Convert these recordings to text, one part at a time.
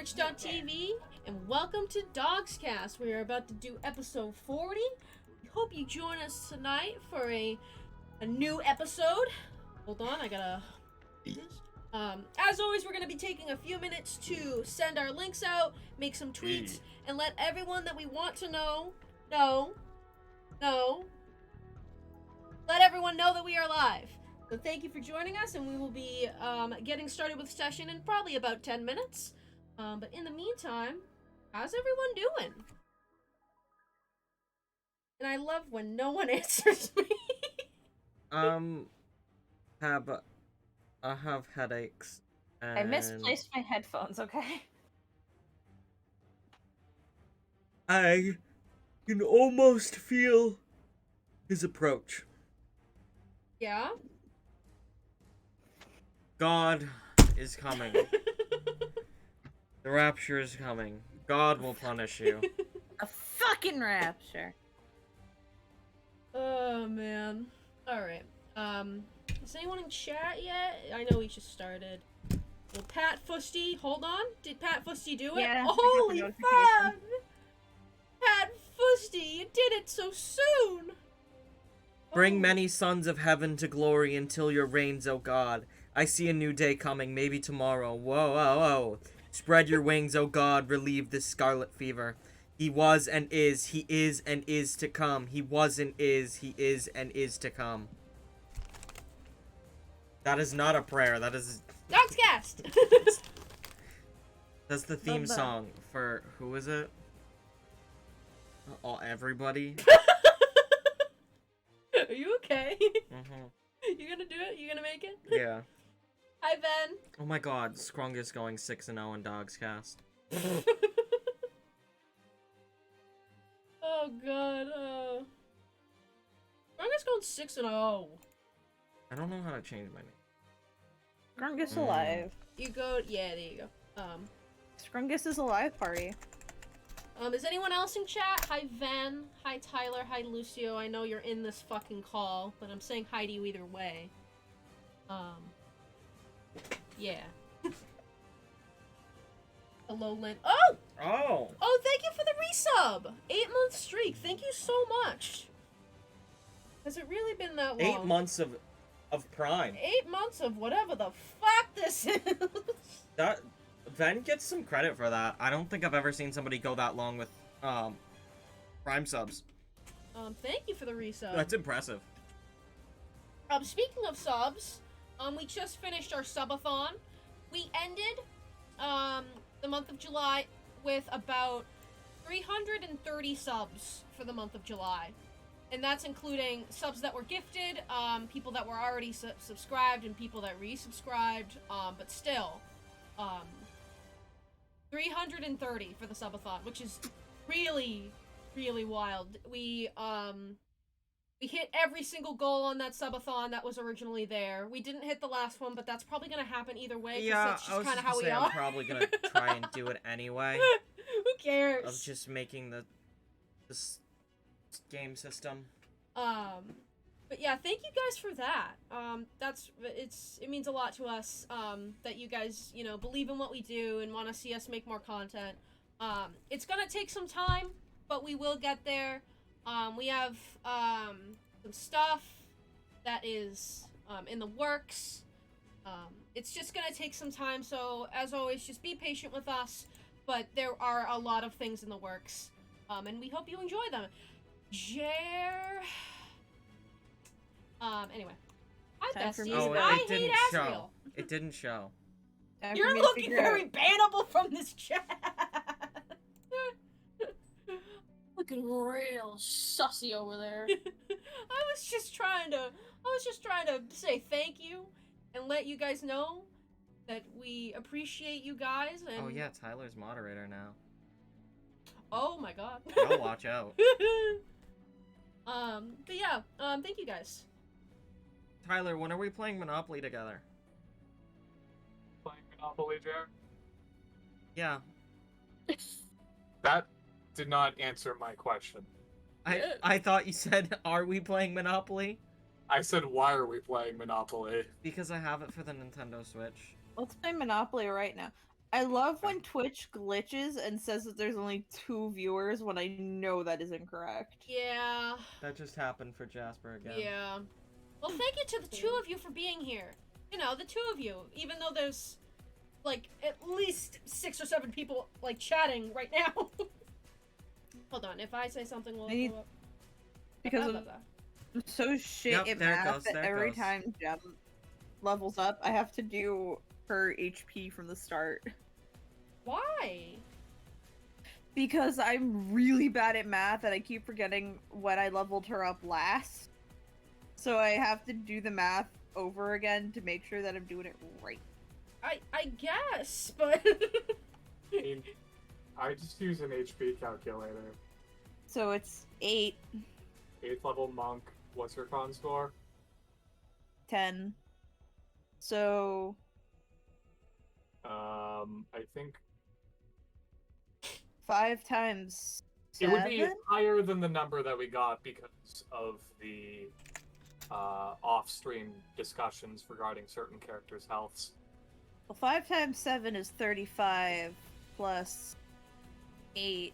twitch.tv, and welcome to DoGsCast. We are about to do episode 40. We hope you join us tonight for a new episode. Hold on, I gotta... as always, we're gonna be taking a few minutes to send our links out, make some tweets, and let everyone that we want to know, let everyone know that we are live. So thank you for joining us, and we will be getting started with session in probably about 10 minutes. But in the meantime, how's everyone doing? And I love when no one answers me. I have headaches. And... I misplaced my headphones, okay? I can almost feel his approach. Yeah? God is coming. The rapture is coming. God will punish you. A fucking rapture. Oh, man. Alright. Is anyone in chat yet? I know we just started. Well, Pat Fusty, hold on. Did Pat Fusty do it? Yeah. Holy fuck! Pat Fusty, you did it so soon! Bring many sons of heaven to glory until your reigns, O God. I see a new day coming, maybe tomorrow. Whoa, whoa, whoa. Spread your wings, O God, relieve this scarlet fever. He was and is, he is and is to come. He was and is, he is and is to come. That is not a prayer, that is... DoGsCast! That's the theme song for... who is it? Everybody? Are you okay? Mm-hmm. You gonna do it? You gonna make it? Yeah. Hi, Ben. Oh my god, Scrung is going 6-0 in DoGsCast. Oh god, Strongest going 6-0. I don't know how to change my name. Scrungus alive. You go, yeah, there you go. Scrungus is alive party. Is anyone else in chat? Hi, Van. Hi, Tyler. Hi, Lucio. I know you're in this fucking call, but I'm saying hi to you either way. Yeah. Hello, Lynn. Oh! Oh! Oh, thank you for the resub! 8-month streak. Thank you so much. Has it really been that long? 8 months of Prime. 8 months of whatever the fuck this is. That Ven gets some credit for that. I don't think I've ever seen somebody go that long with Prime subs. Thank you for the resub. That's impressive. Speaking of subs, we just finished our subathon. We ended the month of July with about 330 subs for the month of July. And that's including subs that were gifted, people that were already subscribed, and people that resubscribed, but still, 330 for the subathon, which is really, really wild. We hit every single goal on that subathon that was originally there. We didn't hit the last one, but that's probably gonna happen either way, because Yeah, that's I just was kind of just how we say are. I'm probably gonna try and do it anyway. Who cares? Of just making this game system. But yeah, thank you guys for that. It means a lot to us, that you guys, you know, believe in what we do and want to see us make more content. It's gonna take some time, but we will get there. We have, some stuff that is, in the works. It's just gonna take some time, so as always, just be patient with us, but there are a lot of things in the works, and we hope you enjoy them. Anyway. Hi, Time for besties. me Oh, to I it hate didn't Asriel. show. It didn't show. Time for You're me to looking figure very out- bannable from this chat. Looking real sussy over there. I was just trying to say thank you and let you guys know that we appreciate you guys. And Oh yeah, Tyler's moderator now. oh my god. Oh, watch out. But yeah, thank you guys. Tyler, when are we playing Monopoly together? Playing Monopoly, Jared? Yeah. That did not answer my question. I thought you said, are we playing Monopoly? I said, why are we playing Monopoly? Because I have it for the Nintendo Switch. Let's play Monopoly right now. I love when Twitch glitches and says that there's only 2 viewers when I know that is incorrect. Yeah. That just happened for Jasper again. Yeah. Well, thank you to the 2 of you for being here. You know, the 2 of you. Even though there's, like, at least 6 or 7 people, like, chatting right now. Hold on. If I say something, will I need- it go up? Because Blah, blah, I'm blah. so shit Yep, at there it math goes, that there it every goes. time Gem levels up, I have to do her HP from the start. Why? Because I'm really bad at math and I keep forgetting when I leveled her up last. So I have to do the math over again to make sure that I'm doing it right. I guess, but... I mean, I just use an HP calculator. So it's 8, 8th level monk. What's your con score? 10. So I think 5 times it would be 7? higher than the number that we got because of the off-stream discussions regarding certain characters' healths. Well, 5 times 7 is 35, plus 8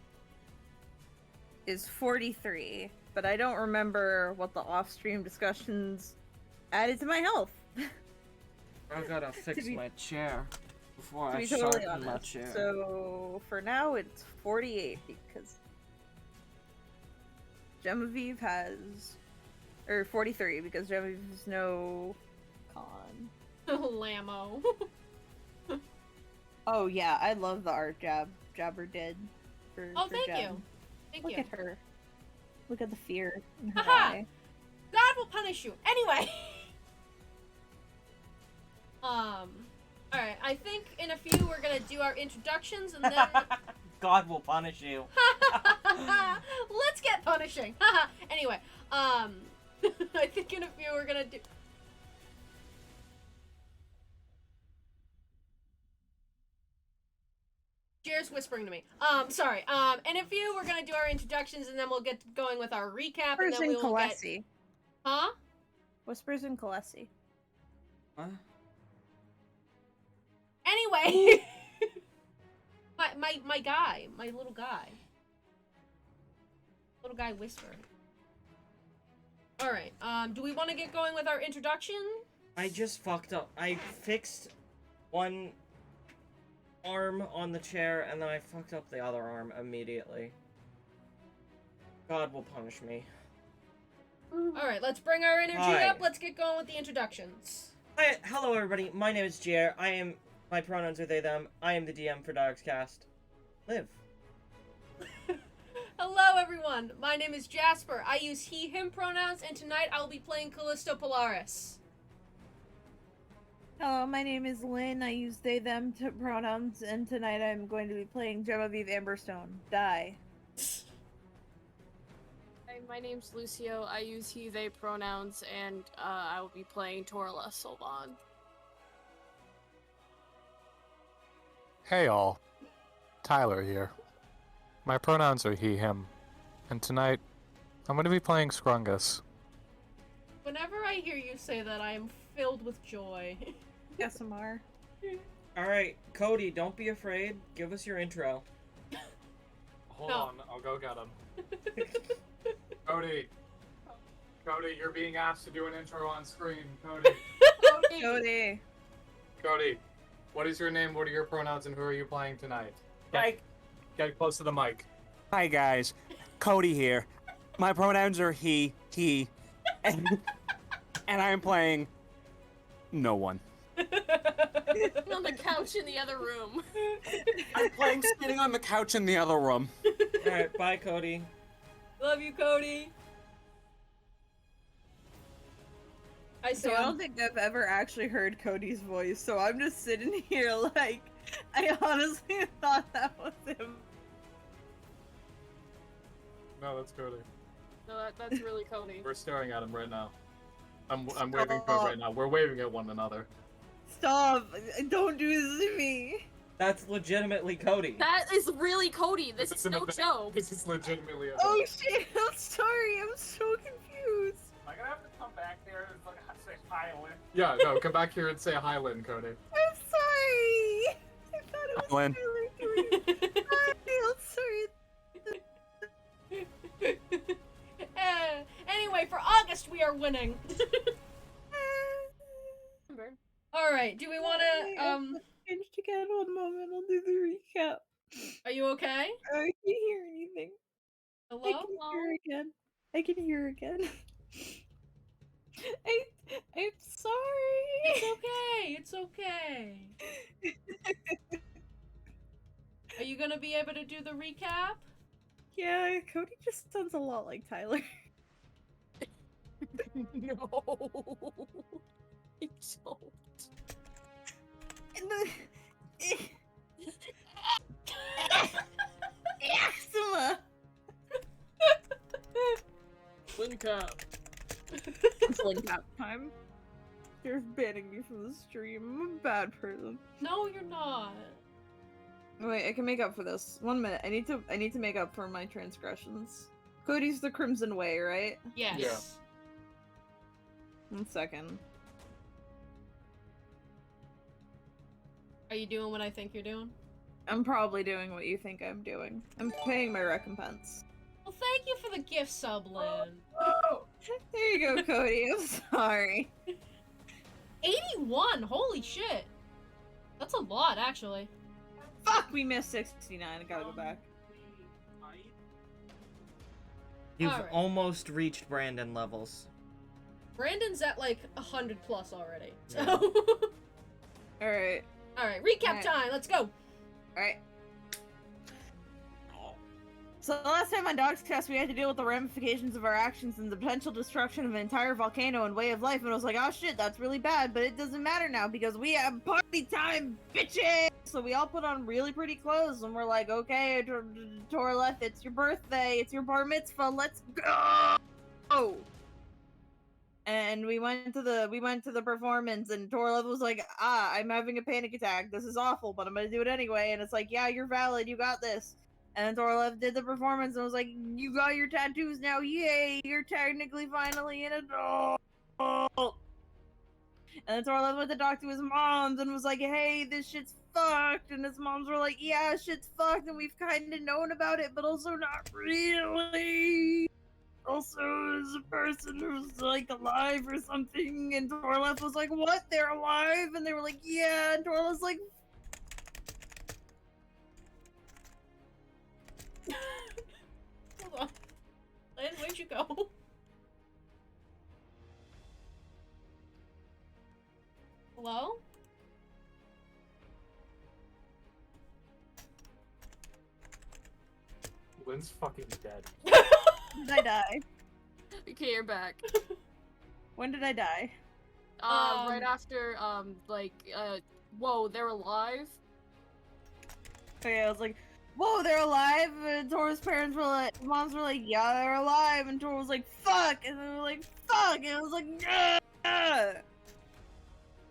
is 43. But I don't remember what the off-stream discussions added to my health. I gotta fix be- my chair before To I be start totally in my honest. chair. So for now, it's 48 because Genevieve has, or 43 because Genevieve has no con. Lammo. Oh yeah, I love the art Jabber did. Oh, for thank Gem. you. Thank Look you. at her. Look at the fear in her Haha. eye. God will punish you. Anyway. Alright, I think in a few we're gonna do our introductions and then... God will punish you. Let's get punishing. Anyway, I think in a few we're gonna do... Jer's whispering to me. Sorry. In a few we're gonna do our introductions and then we'll get going with our recap and Whispers then we in will get... Kalesi. Huh? Whispers in Kalesi. What? Anyway, my guy, my little guy whispered. All right. Do we want to get going with our introduction? I just fucked up. I fixed one arm on the chair and then I fucked up the other arm immediately. God will punish me. All right. Let's bring our energy Hi. up. Let's get going with the introductions. Hi, hello everybody. My name is Jer. My pronouns are they, them. I am the DM for DoGsCast. Live. Hello, everyone. My name is Jasper. I use he, him pronouns, and tonight I will be playing Callisto Polaris. Hello, my name is Lynn. I use they, them pronouns, and tonight I'm going to be playing Genevieve Amberstone. Die. Hi, my name's Lucio. I use he, they pronouns, and I will be playing Torla Solvan. Hey all, Tyler here. My pronouns are he, him, and tonight I'm going to be playing Scrungus. Whenever I hear you say that, I am filled with joy. SMR. Alright, Cody, don't be afraid. Give us your intro. Hold No. on, I'll go get him. Cody, you're being asked to do an intro on screen. Cody. Cody, what is your name, what are your pronouns, and who are you playing tonight? Mike. Get close to the mic. Hi guys, Cody here. My pronouns are he, and I'm playing no one. On the couch in the other room. I'm playing sitting on the couch in the other room. Alright, bye, Cody. Love you, Cody. I So say I don't think I've ever actually heard Cody's voice, so I'm just sitting here like, I honestly thought that was him. No, that's Cody. No, that's really Cody. We're staring at him right now. I'm waving to him right now. We're waving at one another. Stop! Don't do this to me! That's legitimately Cody. That is really Cody. This is isn't no a thing. joke. This is legitimately a Oh shit, I'm sorry, I'm so confused. Am I gonna have to come back there and say hi, Lynn? Yeah, no, come back here and say hi, Lynn, Cody. I'm sorry! I thought it win. I'm sorry. Anyway, for August, we are winning. All right. Do we want to? Changed again. One moment. I'll do the recap. Are you okay? I can't hear anything. Hello? I can hear again. I can hear again. I'm sorry. It's okay. It's okay. Are you gonna be able to do the recap? Yeah, Cody just sounds a lot like Tyler. No. I don't. And the asthma. Link up. It's like nap time. You're banning me from the stream. I'm a bad person. No, you're not. Wait, I can make up for this. 1 minute. I need to make up for my transgressions. Cody's the Crimson Way, right? Yes. Yeah. 1 second. Are you doing what I think you're doing? I'm probably doing what you think I'm doing. I'm paying my recompense. Well, thank you for the gift sub, Lynn. There you go, Cody. I'm sorry. 81. Holy shit. That's a lot, actually. Fuck, we missed 69. I gotta go back. You've Alright. almost reached Brandon levels. Brandon's at like 100 plus already. So. Yeah. Alright. All right, recap Alright. time. Let's go. Alright. So last time on DoGsCast, we had to deal with the ramifications of our actions and the potential destruction of an entire volcano and way of life, and I was like, oh shit, that's really bad, but it doesn't matter now because we have party time, bitches! So we all put on really pretty clothes, and we're like, okay, Torleth, it's your birthday, it's your bar mitzvah, let's go! And we went to the performance, and Torleth was like, I'm having a panic attack, this is awful, but I'm gonna do it anyway, and it's like, yeah, you're valid, you got this. And Thorlev did the performance and was like, you got your tattoos now, yay, you're technically finally an adult. And then Thorlev went to talk to his moms and was like, hey, this shit's fucked. And his moms were like, yeah, shit's fucked and we've kind of known about it, but also not really. Also, as a person who's like alive or something. And Thorlev was like, what, they're alive? And they were like, yeah. And Thorlev's like, Hold on. Lynn, where'd you go? Hello? Lynn's fucking dead. did I die? Okay, you're back. When did I die? Right after, whoa, they're alive? Okay, I was like, whoa, they're alive, and Tor's parents were like, moms were like, yeah, they're alive, and Tor was like, fuck, and they were like, fuck, and it was like, yeah.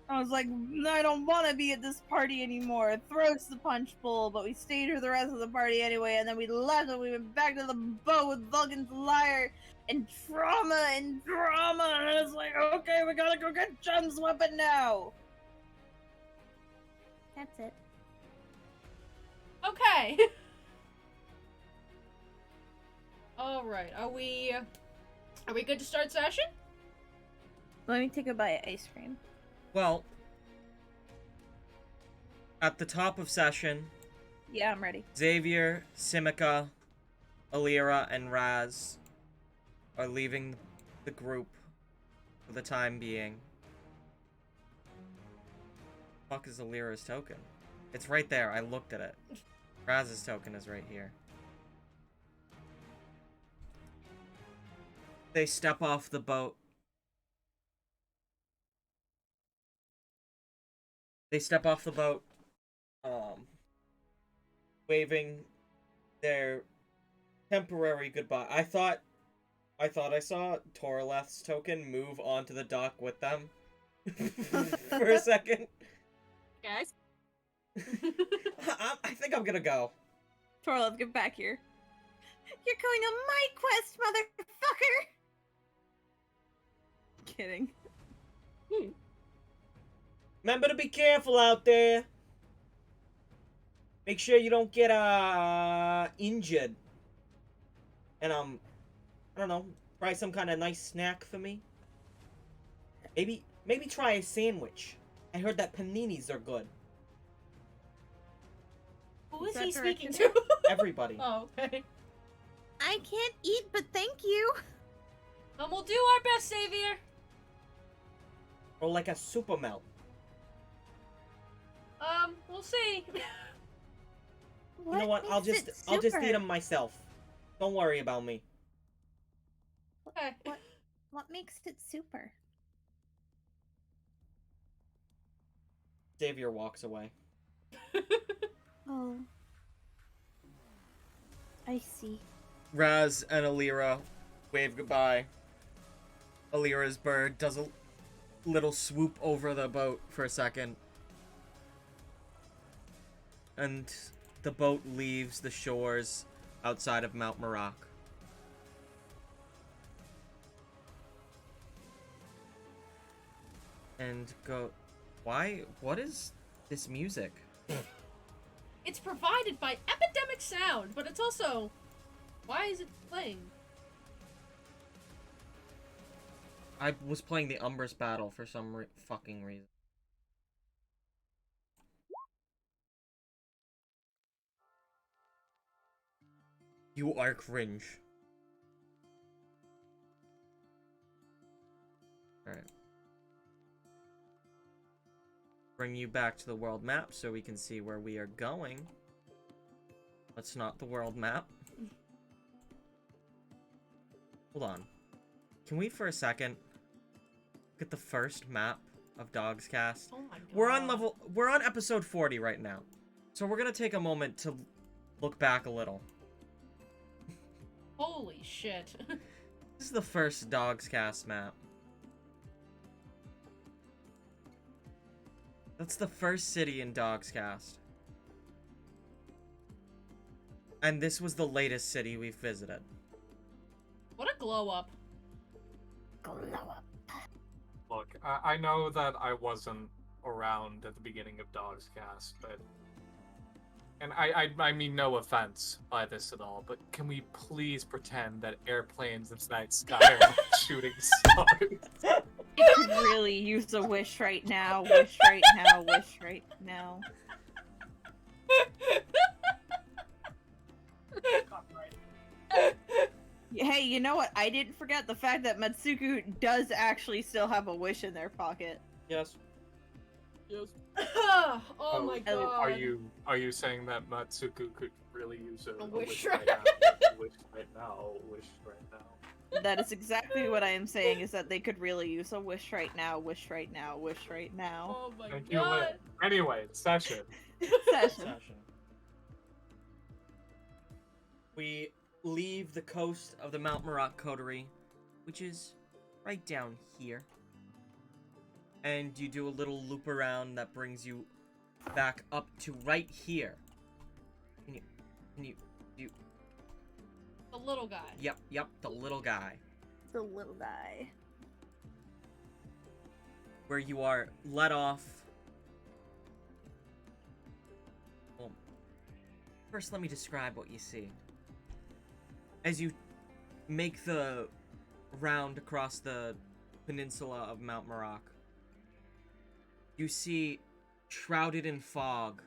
I was like, I don't want to be at this party anymore. Throws the punch bowl, but we stayed for the rest of the party anyway, and then we left, and we went back to the boat with Vulcan's lyre, and drama, and I was like, okay, we gotta go get Jum's weapon now. That's it. Okay. All right. Are we good to start session? Let me take a bite of ice cream. Well, at the top of session, Yeah, I'm ready. Xavier, Simica, Alira, and Raz are leaving the group for the time being. Fuck is Alira's token? It's right there. I looked at it. Raz's token is right here. They step off the boat. They step off the boat, waving their temporary goodbye. I thought I saw Torleth's token move onto the dock with them for a second. Guys? I think I'm gonna go. Torleth, get back here. You're going on my quest, motherfucker! Kidding. Remember to be careful out there. Make sure you don't get injured. And I don't know, try some kind of nice snack for me. Maybe try a sandwich. I heard that paninis are good. Who Is is that he speaking directed to? Everybody. Oh, okay. I can't eat, but thank you. We'll do our best, Xavier. Or like a super melt. We'll see. You know what? I'll just eat them myself. Don't worry about me. Okay. What makes it super? Xavier walks away. Oh. I see. Raz and Alira wave goodbye. Alira's bird does a little swoop over the boat for a second. And the boat leaves the shores outside of Mount Marak. And go... Why? What is this music? It's provided by Epidemic Sound, but it's also... Why is it playing? I was playing the Umbrus battle for some fucking reason. You are cringe. Alright. Bring you back to the world map so we can see where we are going. That's not the world map. Hold on. Can we for a second look at the first map of DoGsCast? Oh my god. We're on episode 40 right now. So we're gonna take a moment to look back a little. Holy shit. This is the first DoGsCast map. That's the first city in DoGsCast. And this was the latest city we've visited. What a glow up. Look, I know that I wasn't around at the beginning of DoGsCast, but... And I mean no offense by this at all, but can we please pretend that airplanes in the night sky are not shooting stars? I could really use a wish right now, wish right now, wish right now. Hey, you know what? I didn't forget the fact that Matsuku does actually still have a wish in their pocket. Yes. Yes. Oh my god. Are you saying that Matsuku could really use a wish wish right right now? Wish right now, wish right now. That is exactly what I am saying, is that they could really use a wish right now, wish right now, wish right now. Oh my Thank you, god. Lynn. Anyway, session. Session. We leave the coast of the Mount Marak coterie, which is right down here. And you do a little loop around that brings you back up to right here. Can you The little guy. Yep, the little guy. The little guy. Where you are let off. Well, first let me describe what you see. As you make the round across the peninsula of Mount Marak, you see, shrouded in fog,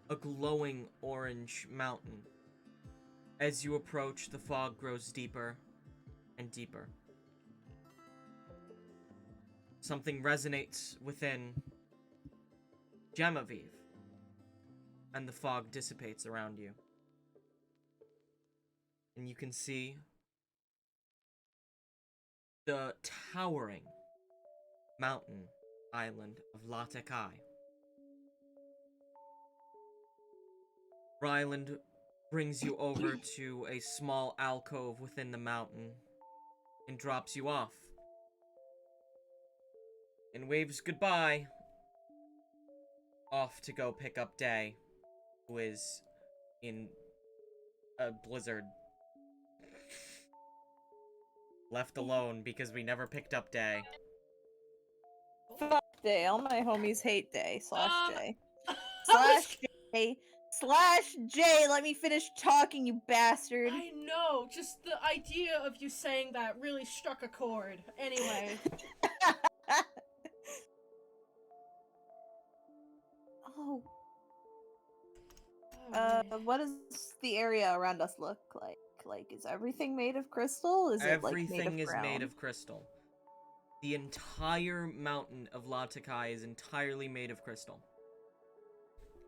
a glowing orange mountain. As you approach, the fog grows deeper and deeper. Something resonates within Genevieve, and the fog dissipates around you. And you can see the towering mountain island of Latekai. Ryland brings you over to a small alcove within the mountain and drops you off. And waves goodbye. Off to go pick up Day, who is in a blizzard. Left alone because we never picked up Day. Fuck Day. All my homies hate Day. Slash J. I Slash J. /J, let me finish talking, you bastard. I know, just the idea of you saying that really struck a chord. Anyway. Oh, Alright. what does the area around us look like? Like, is everything made of crystal? Is it, like, made of Everything is made ground? of crystal. The entire mountain of La Takai is entirely made of crystal.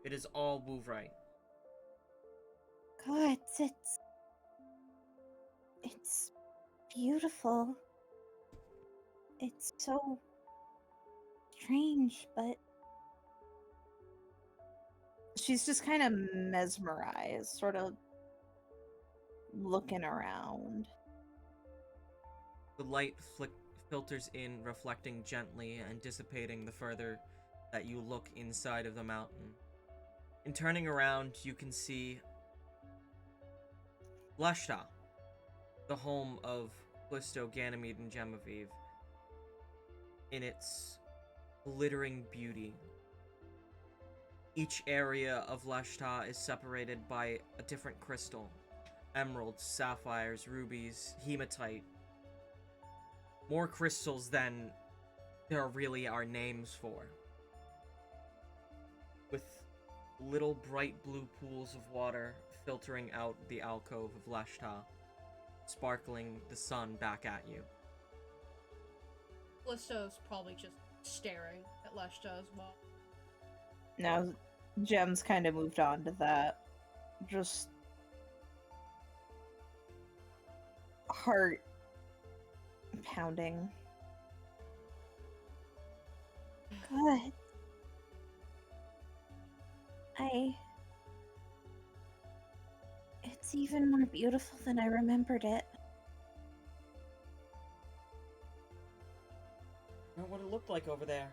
It is all Wovrite. God, it's beautiful. It's so strange, but she's just kind of mesmerized, sort of looking around. The light filters in, reflecting gently and dissipating the further that you look inside of the mountain. In turning around, you can see Leshta, the home of Callisto, Ganymede, and Genevieve, in its glittering beauty. Each area of Leshta is separated by a different crystal. Emeralds, sapphires, rubies, hematite. More crystals than there really are names for. With little bright blue pools of water filtering out the alcove of Leshta, sparkling the sun back at you. Callisto's probably just staring at Leshta as well. Now, Gem's kind of moved on to that. Just heart pounding. God. It's even more beautiful than I remembered it. Not what it looked like over there.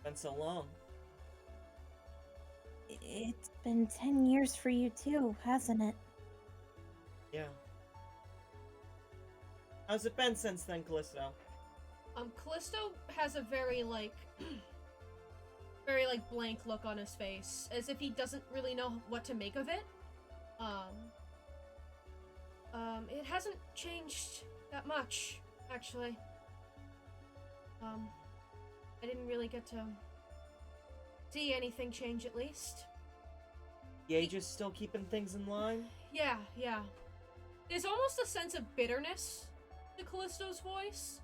Been so long. It's been 10 years for you too, hasn't it? Yeah. How's it been since then, Callisto? Callisto has a very, like, very, like, blank look on his face, as if he doesn't really know what to make of it. It hasn't changed that much, actually. I didn't really get to see anything change, at least. The age is still keeping things in line? Yeah. There's almost a sense of bitterness to Callisto's voice.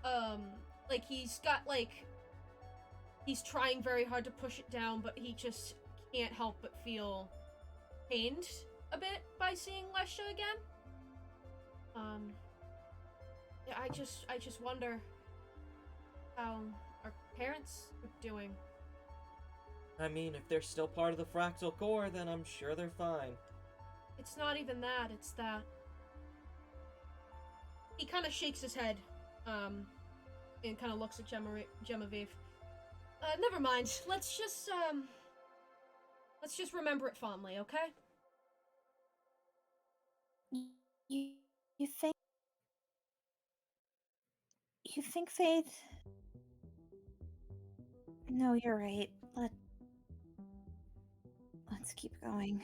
Like, he's got, like, he's trying very hard to push it down, but he just can't help but feel pained a bit by seeing Lesha again. Yeah, I just wonder how our parents are doing. I mean, if they're still part of the fractal core, then I'm sure they're fine. It's not even that, it's that... He kind of shakes his head, and kind of looks at Genevieve. Never mind. Let's just remember it fondly, okay? You think... You think they'd... No, you're right. Let's keep going.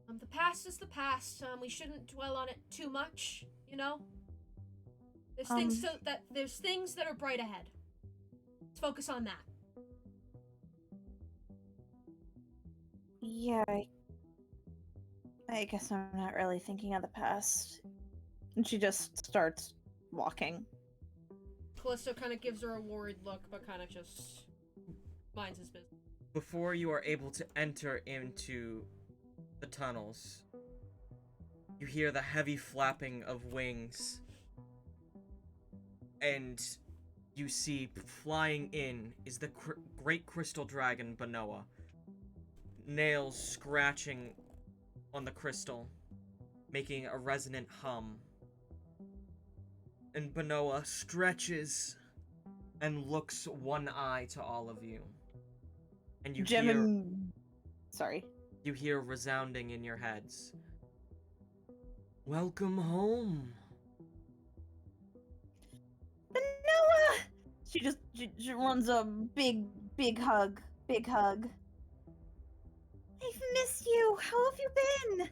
The past is the past. We shouldn't dwell on it too much, you know? There's things that are bright ahead. Let's focus on that. Yeah, I guess I'm not really thinking of the past. And she just starts walking. Callisto kind of gives her a worried look, but kind of just minds his business. Before you are able to enter into the tunnels, you hear the heavy flapping of wings, and you see flying in is the great crystal dragon Banoa, nails scratching on the crystal, making a resonant hum. And Banoa stretches and looks one eye to all of you. And you You hear resounding in your heads. Welcome home. Noah! She runs a big hug. I've missed you. How have you been?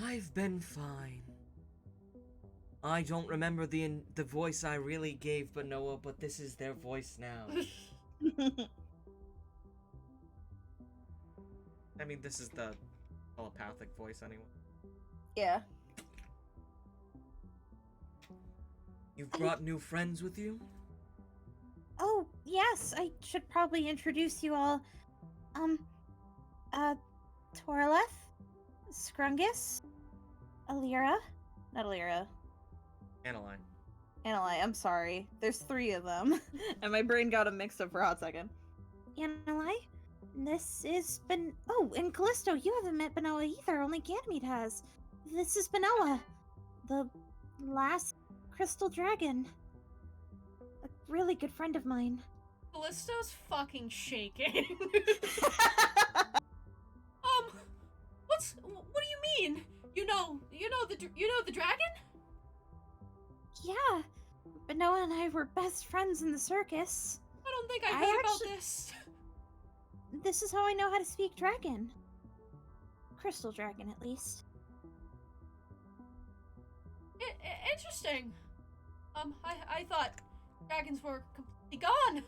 I've been fine. I don't remember the voice I really gave Benoa, but this is their voice now. I mean, this is the telepathic voice anyway. Yeah. You've brought new friends with you? Oh, yes, I should probably introduce you all. Torleth, Scrungus, Alira, not Alira, Analine. Annalai, I'm sorry. There's 3 of them. And my brain got a mix up for a hot second. Annalai. This is Oh, and Callisto, you haven't met Benoa either, only Ganymede has. This is Benoa, the last crystal dragon. A really good friend of mine. Callisto's fucking shaking. What do you mean? You know the dragon? Yeah, Benoa and I were best friends in the circus. I don't think I heard about this. This is how I know how to speak dragon. Crystal dragon, at least. Interesting. I thought dragons were completely gone.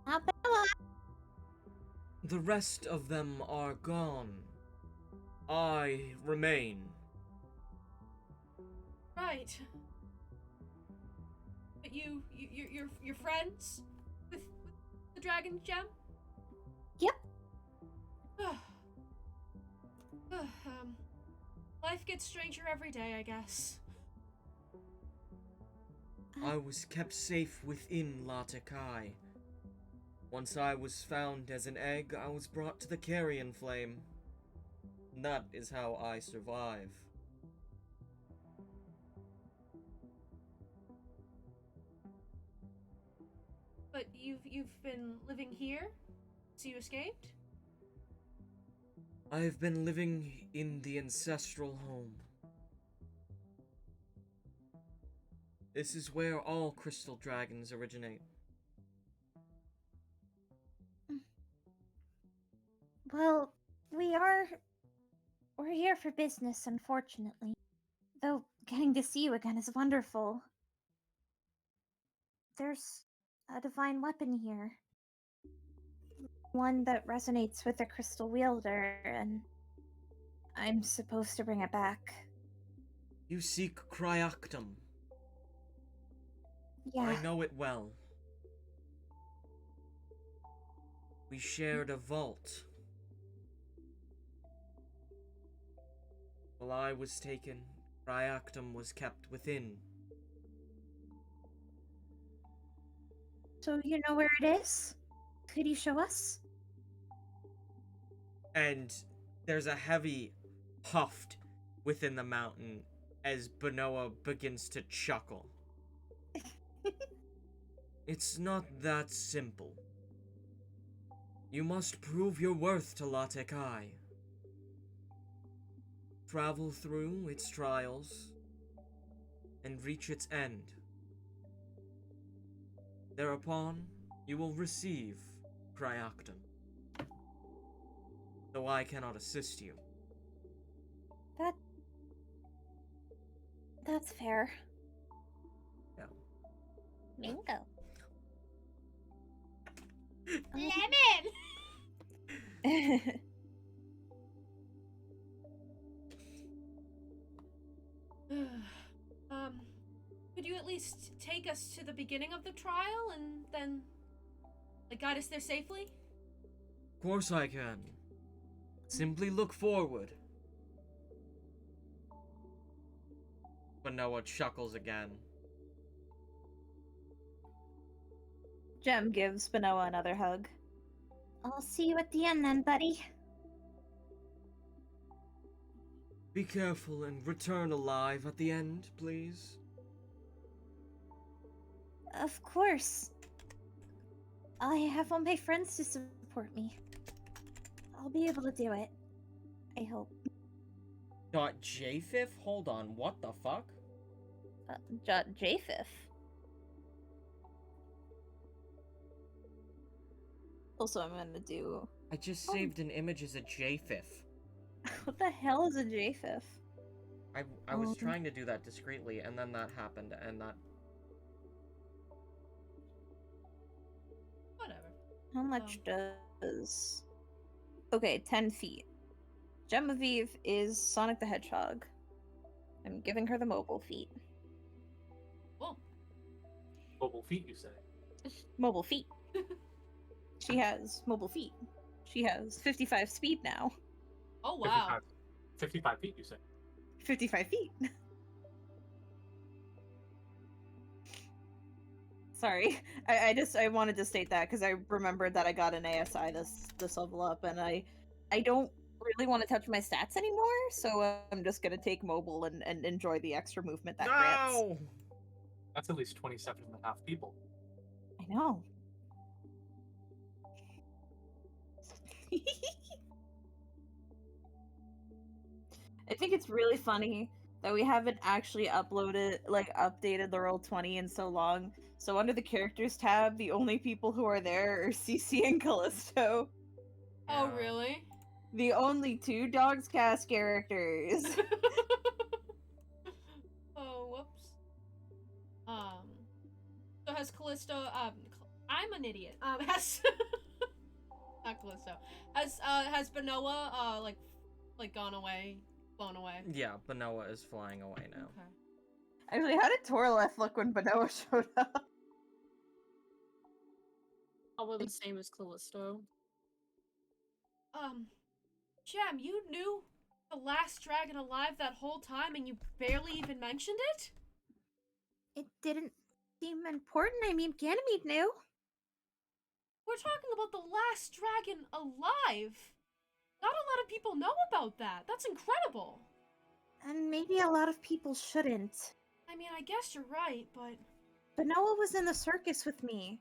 Not Benoa. The rest of them are gone. I remain. Right. But you're friends with the dragon gem? Yep. Life gets stranger every day, I guess. I was kept safe within Latakai. Once I was found as an egg, I was brought to the carrion flame. That is how I survive. But you've been living here? So you escaped? I've been living in the ancestral home. This is where all crystal dragons originate. Well, we're here for business, unfortunately. Though getting to see you again is wonderful. There's a divine weapon here. One that resonates with the crystal wielder, and I'm supposed to bring it back. You seek Cryoctum. Yeah. I know it well. We shared a vault. While I was taken, Cryoctum was kept within. So you know where it is? Could you show us? And there's a heavy puff within the mountain as Benoa begins to chuckle. It's not that simple. You must prove your worth to Latekai. Travel through its trials and reach its end. Thereupon, you will receive Cryoctum. Though I cannot assist you. That's fair. Yeah. Bingo. Lemon! Could you at least take us to the beginning of the trial and then, guide us there safely? Of course I can. Simply look forward. But Noah chuckles again. Jem gives Benoa another hug. I'll see you at the end then, buddy. Be careful and return alive at the end, please. Of course. I have all my friends to support me. I'll be able to do it. I hope. .jfif? Hold on, what the fuck? Japheth. Also, I'm gonna do I just Oh. saved an image as a JFIF. What the hell is a JFIF? I was Um. trying to do that discreetly, and then that happened, and that... Whatever. How much does... Okay, 10 feet. Genevieve is Sonic the Hedgehog. I'm giving her the mobile feet. Well, Mobile feet, you say? Mobile feet. She has mobile feet. She has 55 speed now. oh wow. 55 feet, you say? 55 feet. Sorry, I wanted to state that because I remembered that I got an ASI this level up, and I don't really want to touch my stats anymore, so I'm just gonna take mobile and enjoy the extra movement that grants. No! That's at least 27.5 people. I know. I think it's really funny that we haven't actually updated the Roll20 in so long. So under the characters tab, the only people who are there are CC and Callisto. Oh Yeah. really? The only two DoGsCast characters. Oh whoops. So has Callisto? I'm an idiot. Has not Callisto. Has Benoa like gone away, blown away? Yeah, Benoa is flying away now. Okay. Actually, how did Torleth look when Benoa showed up? Probably the same as Callisto. Jem, you knew the last dragon alive that whole time, and you barely even mentioned it? It didn't seem important. I mean, Ganymede knew. We're talking about the last dragon alive. Not a lot of people know about that. That's incredible. And maybe a lot of people shouldn't. I mean, I guess you're right, but But Noah was in the circus with me.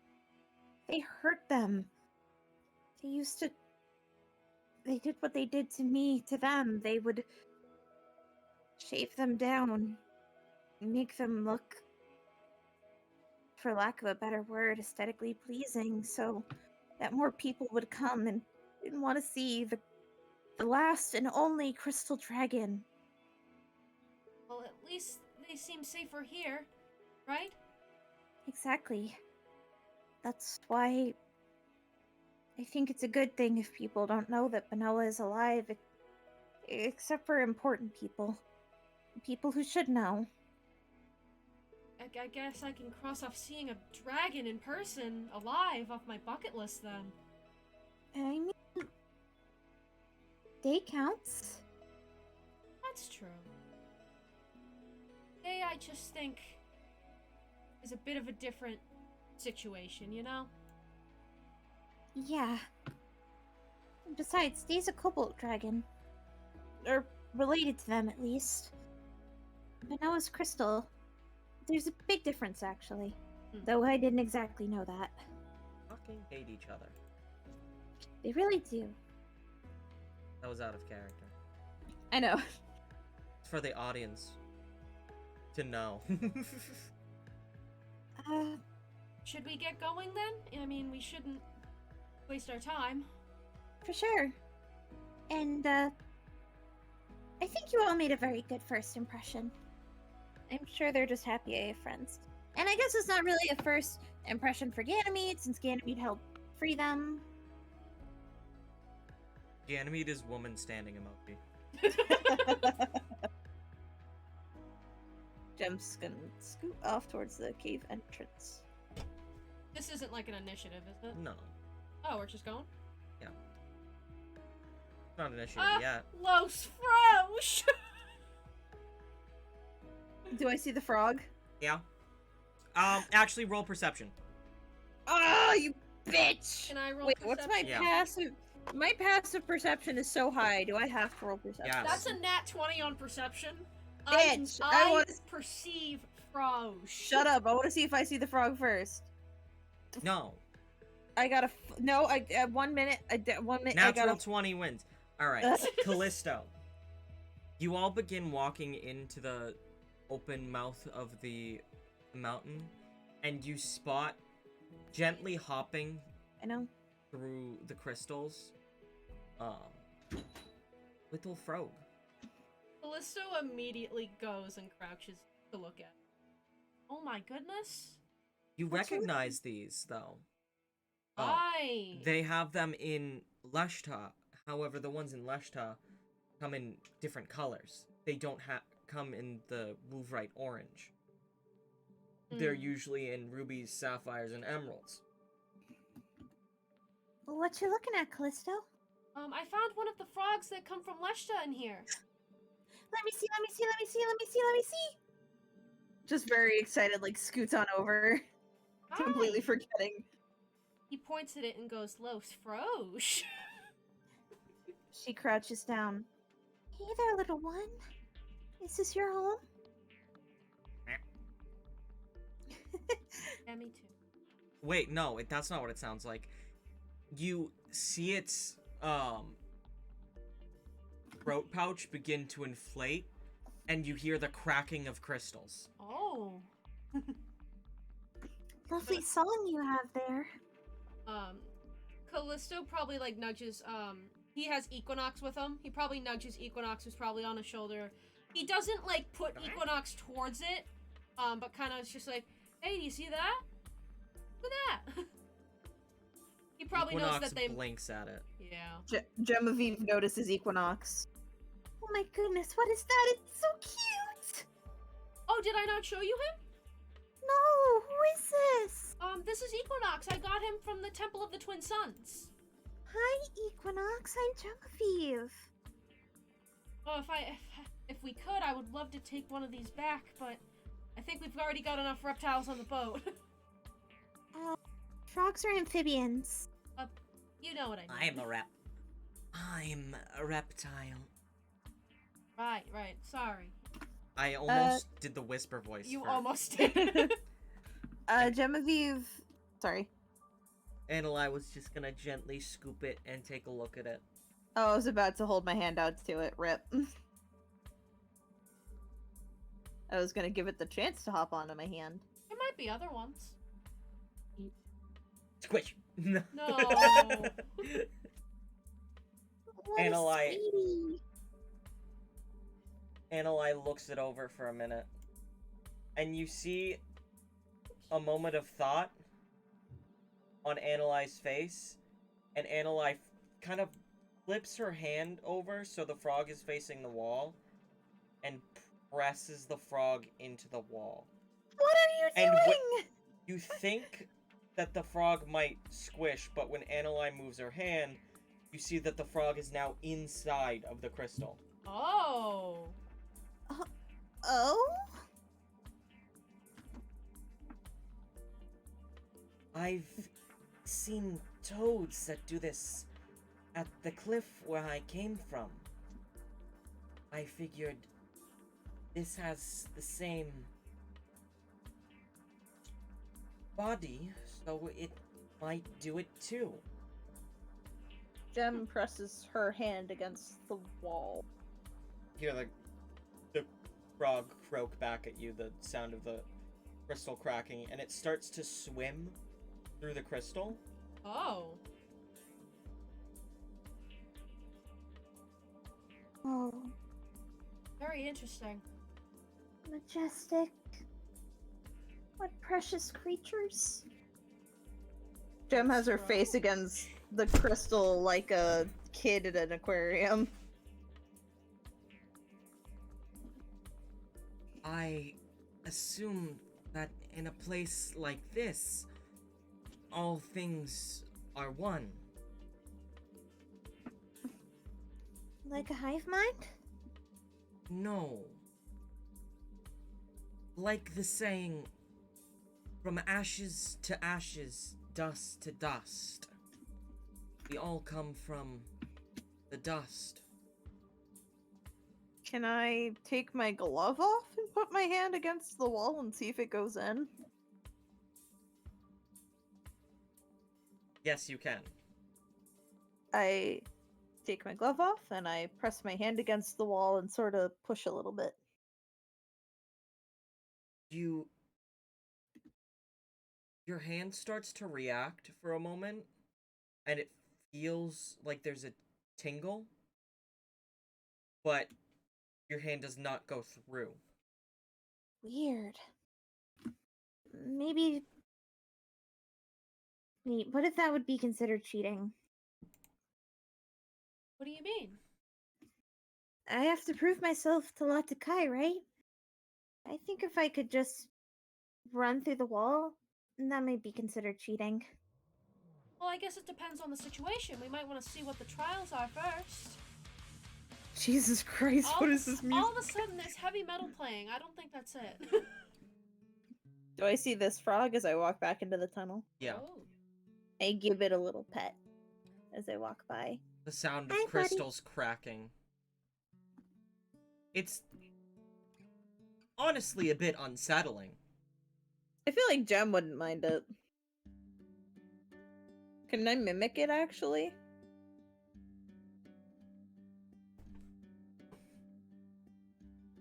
They hurt them. They did what they did to me, to them. They would shave them down, make them look, for lack of a better word, aesthetically pleasing, so that more people would come and want to see the last and only crystal dragon. well, at least they seem safer here, right? Exactly. That's why I think it's a good thing if people don't know that Benoa is alive, except for important people. People who should know. I guess I can cross off seeing a dragon in person, alive, off my bucket list then. I mean, day counts. That's true. Hey, I just think is a bit of a different situation, you know? Yeah. Besides, Day's a cobalt dragon. Or related to them, at least. Benoa's crystal. There's a big difference, actually. Though I didn't exactly know that. Fucking hate each other. They really do. That was out of character. I know. It's for the audience to know. Should we get going then? I mean, we shouldn't waste our time. For sure. And, I think you all made a very good first impression. I'm sure they're just happy I have friends. And I guess it's not really a first impression for Ganymede, since Ganymede helped free them. Ganymede is woman standing emoji. Jem's gonna scoot off towards the cave entrance. This isn't like an initiative, is it? No. Oh, we're just going? Not an issue yet. Los Frosh! Do I see the frog? Yeah. Actually, roll perception. Oh, you bitch! Can I roll Wait, what's my perception? Yeah. passive? My passive perception is so high. Do I have to roll perception? Yes. That's a nat 20 on perception. Bitch, I I wanna- perceive Frosh. Shut up! I want to see if I see the frog first. No. I gotta. No, I 1 minute. 1 minute. I Natural gotta. 20 wins. Alright, Callisto. You all begin walking into the open mouth of the mountain, and you spot, gently hopping I know. through the crystals, little frog. Callisto immediately goes and crouches to look at it. Oh my goodness. You What's your recognize these, though. Why? They have them in Leshta. However, the ones in Leshta come in different colors. They don't come in the Wovrite orange. They're usually in rubies, sapphires, and emeralds. What you looking at, Callisto? I found one of the frogs that come from Leshta in here. Let me see, let me see, let me see, let me see, let me see. Just very excited, like scoots on over, completely Hi. forgetting. He points at it and goes, Los Froge. She crouches down. Hey there, little one. Is this your home? Yeah, me too. Wait, no, that's not what it sounds like. You see its throat pouch begin to inflate, and you hear the cracking of crystals. Oh. Lovely song you have there. Callisto probably like nudges, he has Equinox with him. He probably nudges Equinox, who's probably on his shoulder. He doesn't like put Equinox towards it, but kind of just like, hey, do you see that? Look at that. He probably Equinox knows that they blinks at it. Yeah. Genevieve notices Equinox. Oh my goodness, what is that? It's so cute! Oh, did I not show you him? No, who is this? This is Equinox. I got him from the Temple of the Twin Suns. Hi, Equinox. I'm Genevieve. Oh, if we could, I would love to take one of these back, but I think we've already got enough reptiles on the boat. Frogs are amphibians. You know what I mean. I'm a reptile. Right. Sorry. I almost did the whisper voice. You for almost did. Genevieve. Sorry. Annalai was just gonna gently scoop it and take a look at it. Oh, I was about to hold my hand out to it. Rip. I was gonna give it the chance to hop onto my hand. There might be other ones. Squish! No. No. What a Annalai- sweetie. Annalai looks it over for a minute. And you see a moment of thought on Annalai's face. And Annalai kind of flips her hand over so the frog is facing the wall. And presses the frog into the wall. What are you And doing? You think that the frog might squish, but when Annalai moves her hand, you see that the frog is now inside of the crystal. Oh. Oh? I've seen toads that do this at the cliff where I came from. I figured this has the same body, so it might do it too. Gem presses her hand against the wall. Hear the frog croak back at you, the sound of the crystal cracking, and it starts to swim through the crystal. Oh. Oh, Very interesting. majestic. What precious creatures. Gem has her face against the crystal like a kid at an aquarium. I assume that in a place like this, all things are one. Like a hive mind? No. Like the saying, from ashes to ashes, dust to dust. We all come from the dust. Can I take my glove off and put my hand against the wall and see if it goes in? Yes, you can. I take my glove off and I press my hand against the wall and sort of push a little bit. Your hand starts to react for a moment, and it feels like there's a tingle, but your hand does not go through. Weird. Maybe. Wait, what if that would be considered cheating? What do you mean? I have to prove myself to Latakai, right? I think if I could just run through the wall, that might be considered cheating. Well, I guess it depends on the situation. We might want to see what the trials are first. Jesus Christ, what is this music? All of a sudden, there's heavy metal playing. I don't think that's it. Do I see this frog as I walk back into the tunnel? Yeah. Oh. I give it a little pet as I walk by. The sound Hi, of buddy. crystals cracking. It's honestly a bit unsettling. I feel like Jem wouldn't mind it. Can I mimic it, actually?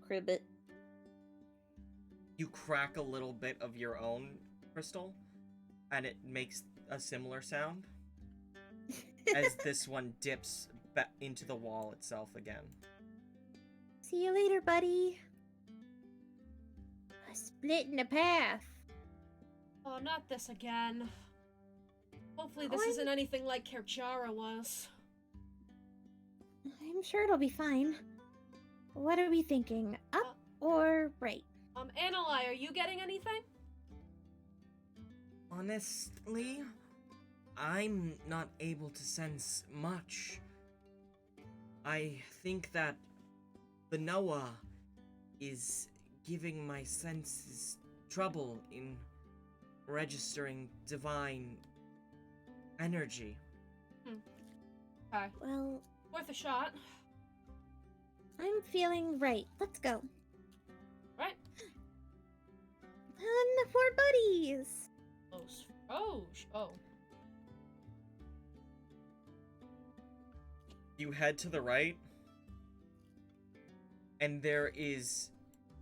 Cribbit. You crack a little bit of your own crystal, and it makes a similar sound as this one dips back into the wall itself again. See you later, buddy. A split in the path. Oh, not this again. Hopefully this I'm- isn't anything like Kerchara was. I'm sure it'll be fine. What are we thinking? Up or right? Annalai, are you getting anything? Honestly, I'm not able to sense much. I think that the Noah is giving my senses trouble in registering divine energy. Okay. Well, Worth a shot. I'm feeling right. Let's go. Right. And the four buddies. Oh. You head to the right, and there is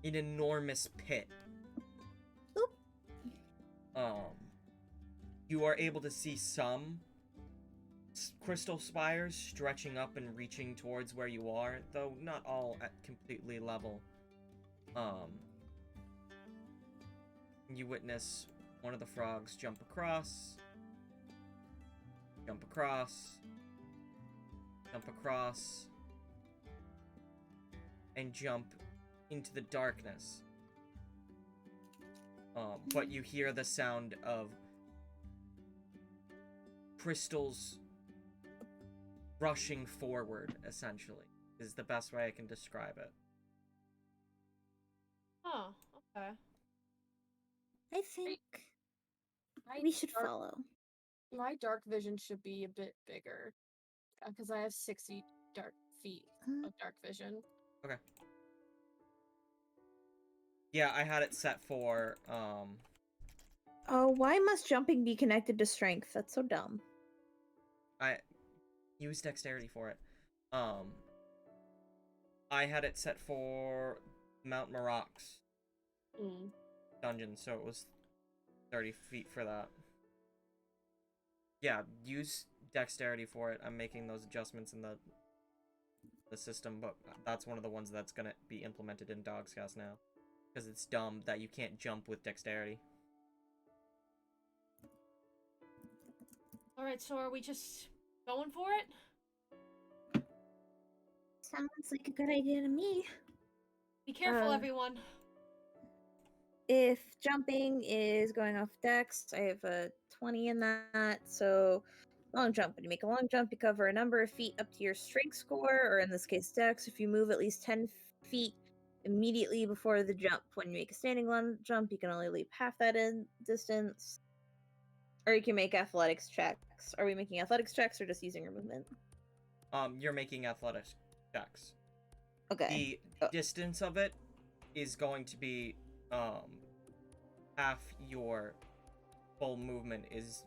an enormous pit. Oop. You are able to see some crystal spires stretching up and reaching towards where you are, though not all at completely level. You witness one of the frogs jump across, and jump into the darkness. But you hear the sound of crystals rushing forward, essentially, is the best way I can describe it. Oh, okay. I think My we should dark- follow. My dark vision should be a bit bigger, because I have 60 dark feet Uh, of dark vision. Yeah, I had it set for, Oh, why must jumping be connected to strength? That's so dumb. I use dexterity for it. I had it set for Mount Marok's Mm. dungeon, so it was 30 feet for that. Yeah, use dexterity for it. I'm making those adjustments in the system, but that's one of the ones that's gonna be implemented in DoGsCast now. Because it's dumb that you can't jump with dexterity. Alright, so are we just going for it? Sounds like a good idea to me. Be careful, Uh, everyone. If jumping is going off dex, I have a 20 in that, so long jump. When you make a long jump, you cover a number of feet up to your strength score, or in this case dex. If you move at least 10 feet immediately before the jump. When you make a standing long jump, you can only leap half that in distance. Or you can make athletics checks. Are we making athletics checks or just using your movement? You're making athletics checks. Okay. The distance of it is going to be, half your full movement is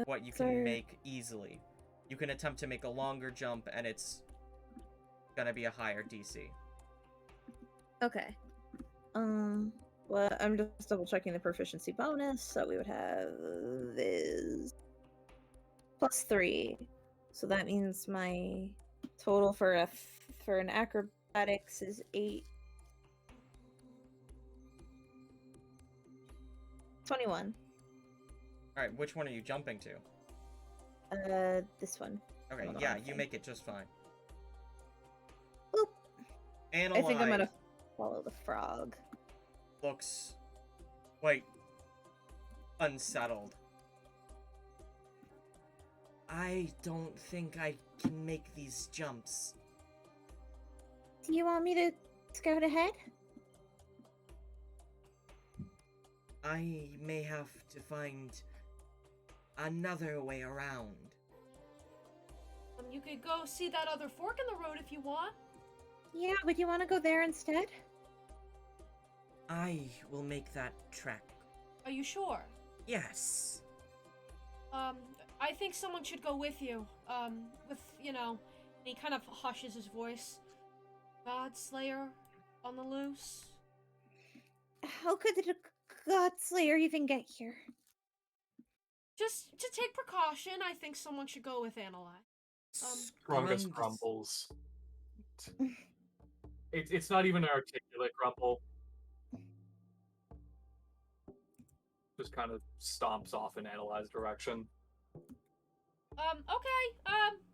what you can Sir. make easily. You can attempt to make a longer jump, and it's gonna be a higher DC. Okay. Well, I'm just double checking the proficiency bonus. So we would have is plus 3. So that means my total for an acrobatics is 8. 21. All right, which one are you jumping to? This one. Okay, Hold yeah, on, you thing. make it just fine. Boop. Analyze I think I'm gonna follow the frog. looks quite unsettled. I don't think I can make these jumps. Do you want me to scout ahead? I may have to find another way around. You could go see that other fork in the road if you want. Yeah, but you want to go there instead? I will make that trek. Are you sure? Yes. I think someone should go with you. With, and he kind of hushes his voice. Godslayer on the loose. How could the Godslayer even get here? Just to take precaution, I think someone should go with Analyze. Strongest grumbles. It's not even an articulate grumble. Just kind of stomps off in Analyze direction. Okay,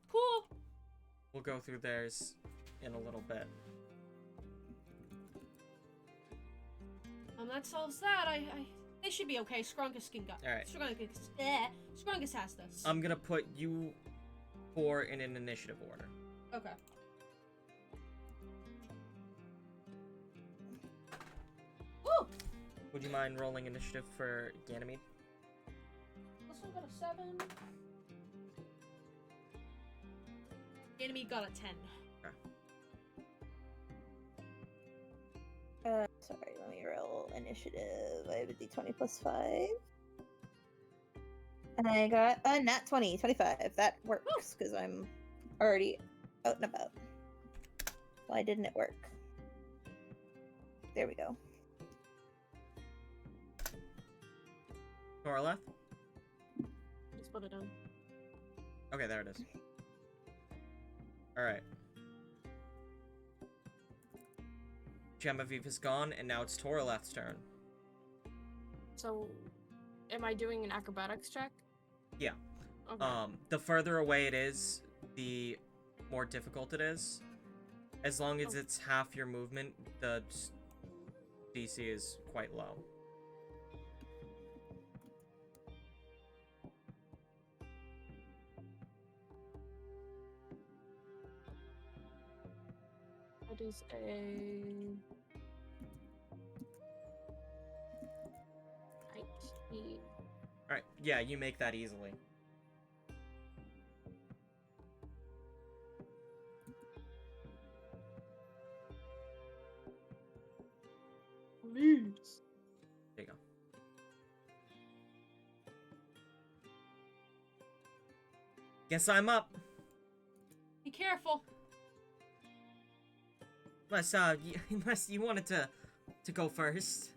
cool. We'll go through theirs in a little bit. That solves that. They should be okay. Scrungus can go. Alright. Scrungus has this. I'm gonna put you 4 in an initiative order. Okay. Woo! Would you mind rolling initiative for Ganymede? This one got a 7. Ganymede got a 10. Sorry, let me roll initiative. I have a d20 plus 5. And I got a nat 20, 25. That works, because I'm already out and about. Why didn't it work? There we go. Torleth? Just put it on. Okay, there it is. Alright. Genevieve is gone, and now it's Torleth's turn. So, am I doing an acrobatics check? Yeah. Okay. The further away it is, the more difficult it is. As long as it's half your movement, the DC is quite low. That is a 19. Alright, yeah, you make that easily. Please. There you go. Guess I'm up. Be careful. Unless you wanted to go first.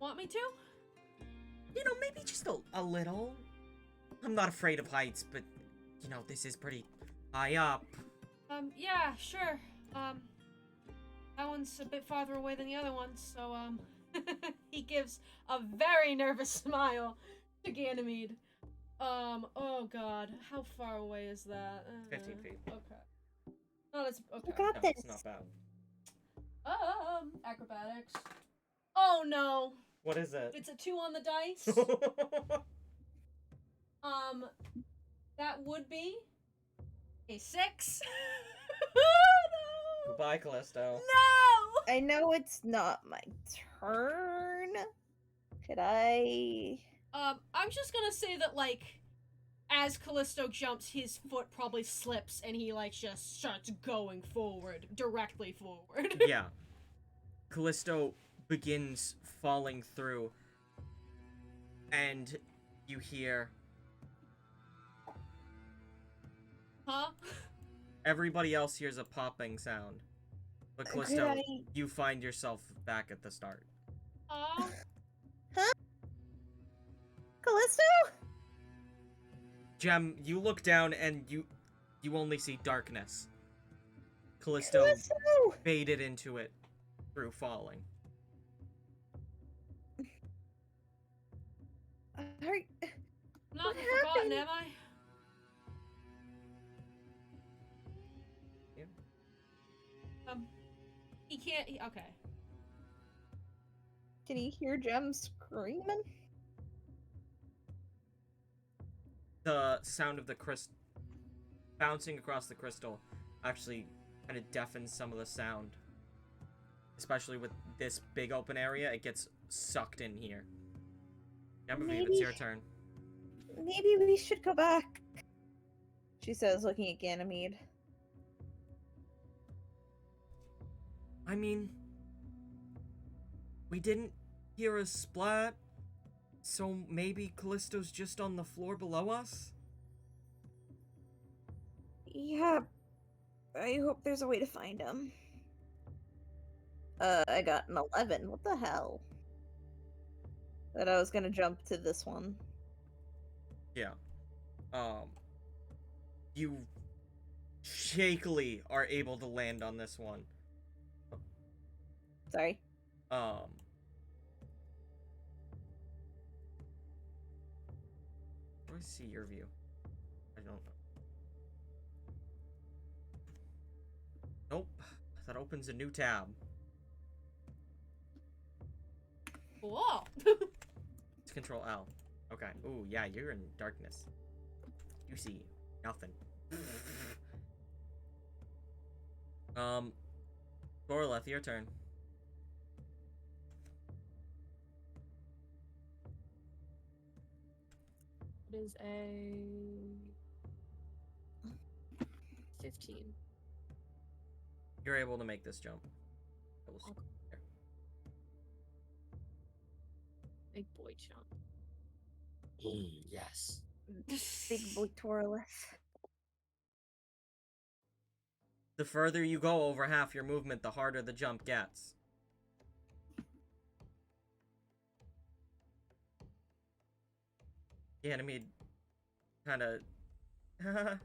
Want me to? Maybe just a little. I'm not afraid of heights, but, this is pretty high up. Yeah, sure. That one's a bit farther away than the other one, so, he gives a very nervous smile to Ganymede. Oh god, how far away is that? 15 feet. Okay. No, that's, okay. You got No, this. it's not bad. Acrobatics. Oh no! What is it? It's a 2 on the dice. That would be a 6. No! Goodbye, Callisto. No! I know it's not my turn. Could I? I'm just gonna say that, as Callisto jumps, his foot probably slips and he, just starts going forward, directly forward. Yeah. Callisto begins falling through, and you hear... Huh? Everybody else hears a popping sound. But Callisto, you find yourself back at the start. Aw. Callisto? Gem, you look down and you only see darkness. Callisto Callisto! faded into it through falling. Are- Not What forgotten, happened? am I? Yeah. He can't. Okay. Can you hear Jem screaming? The sound of the crystal bouncing across the crystal actually kind of deafens some of the sound. Especially with this big open area, it gets sucked in here. Genevieve, it's your turn. Maybe we should go back, she says, looking at Ganymede. I mean, we didn't hear a splat, so maybe Callisto's just on the floor below us? Yeah, I hope there's a way to find him. I got an 11. What the hell? That I was gonna jump to this one. Yeah. You shakily are able to land on this one. Sorry. Where do I see your view? I don't know. Nope. That opens a new tab. Whoa. It's Control L. Okay. Ooh, yeah, you're in darkness. You see nothing. Gorleth, your turn. It is a 15. You're able to make this jump. Big boy jump. Yes. Big boy Torleth. The further you go over half your movement, the harder the jump gets. Yeah, I mean, kind of. Oh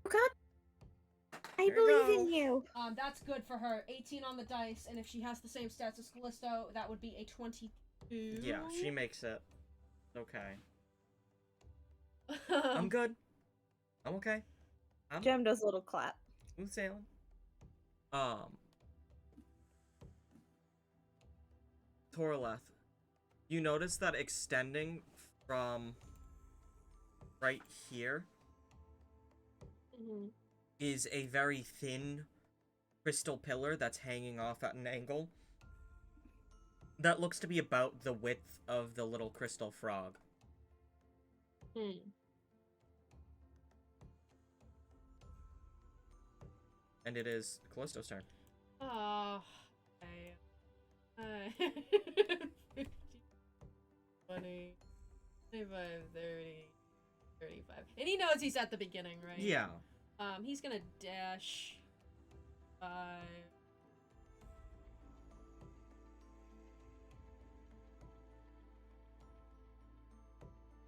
God, I Here you believe go. in you. That's good for her. 18 on the dice, and if she has the same stats as Callisto, that would be a 22. Yeah, she makes it. Okay. I'm good. I'm okay. I'm Jem does a little clap. smooth sailing. Torleth, you notice that extending from right here Mm-hmm. is a very thin crystal pillar that's hanging off at an angle that looks to be about the width of the little crystal frog. And it is Callisto's turn. Oh, okay. 50, 20, 25, 30, 35. And he knows he's at the beginning, right? Yeah. He's gonna dash 5.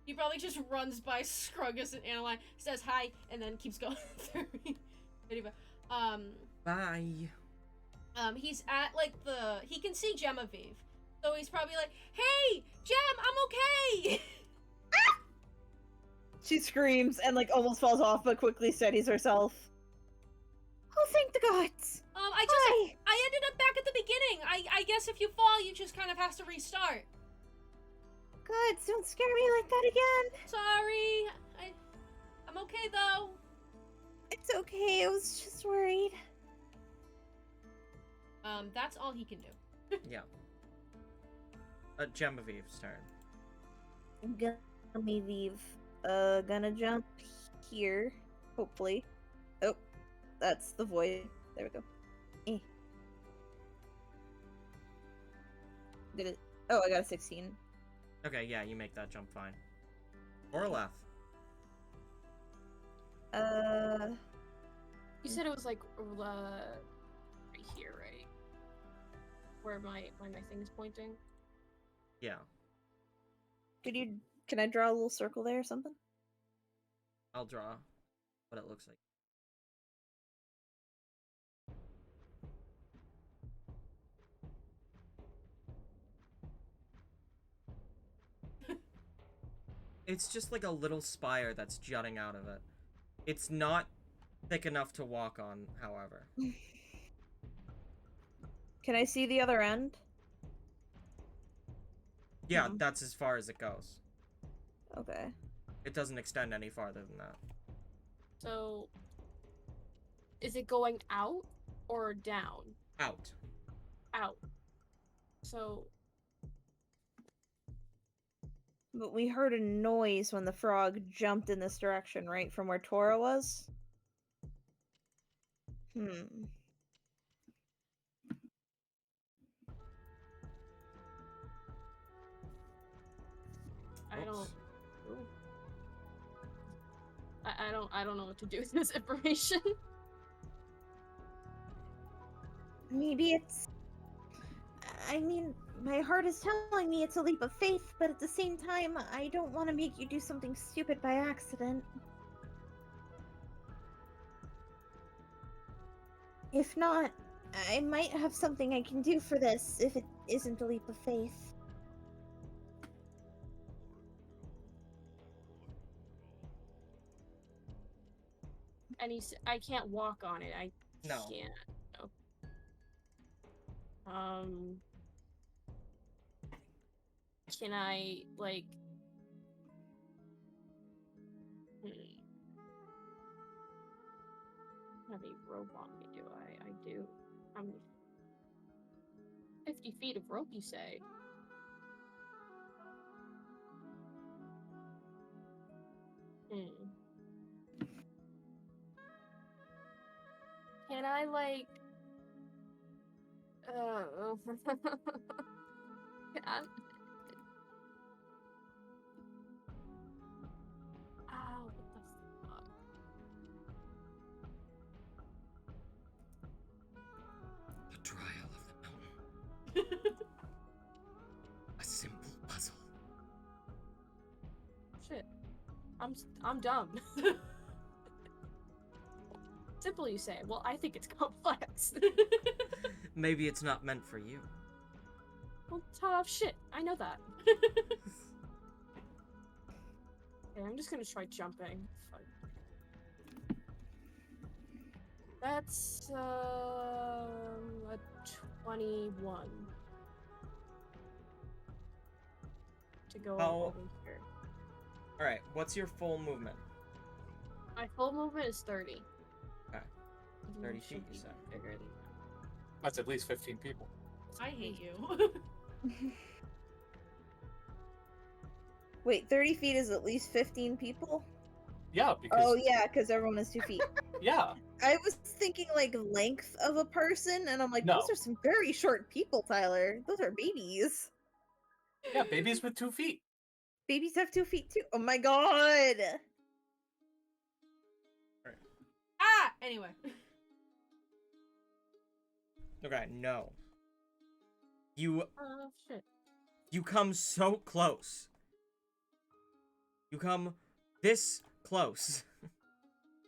He probably just runs by Scruggus and Analine, says hi, and then keeps going. 30, 35. Bye. He's at, like, he can see Genevieve. So he's probably like, hey, Gem, I'm okay! She screams and like almost falls off, but quickly steadies herself. Oh, thank the gods. Hi. I ended up back at the beginning. I guess if you fall, you just kind of have to restart. Gods, don't scare me like that again. Sorry. I'm okay, though. It's okay, I was just worried. That's all he can do. Yeah. Genevieve's turn. Genevieve. Gonna jump here, hopefully. Oh, that's the void. There we go. Did it? Oh, I got a 16. Okay, yeah, you make that jump fine. Orleth. You said it was like right here, right? Where my thing is pointing. Yeah. Can I draw a little circle there or something? I'll draw what it looks like. It's just like a little spire that's jutting out of it. It's not thick enough to walk on, however. Can I see the other end? Yeah, Hmm. that's as far as it goes. Okay. It doesn't extend any farther than that. So, is it going out or down? Out. Out. So, But we heard a noise when the frog jumped in this direction, right? From where Tora was? Hmm. I don't. Oops. Ooh. I don't know what to do with this information. Maybe it's. I mean, my heart is telling me it's a leap of faith, but at the same time, I don't want to make you do something stupid by accident. If not, I might have something I can do for this if it isn't a leap of faith. And I can't walk on it. I No. can't. Oh. Can I like? Have a rope on me? Do I? I do. I'm 50 feet of rope, you say? Can I like? Can I? Ow! What the fuck? The trial of the mountain. A simple puzzle. Shit. I'm dumb. Simple, you say. Well, I think it's complex. Maybe it's not meant for you. Well, tough shit. I know that. Okay, I'm just gonna try jumping. Fuck. That's a 21 to go over here. All right. What's your full movement? My full movement is 30. Okay. 30 feet, you said. Bigger than That's at least 15 people. I hate you. Wait, 30 feet is at least 15 people? Yeah, because Oh, yeah, because everyone is 2 feet. yeah, I was thinking, like, length of a person, and I'm like, No. those are some very short people, Tyler. Those are babies. yeah, babies with 2 feet. Babies have 2 feet, too. Oh my god! Ah! Anyway. Okay. No. You Oh, shit. You come so close. You come this close.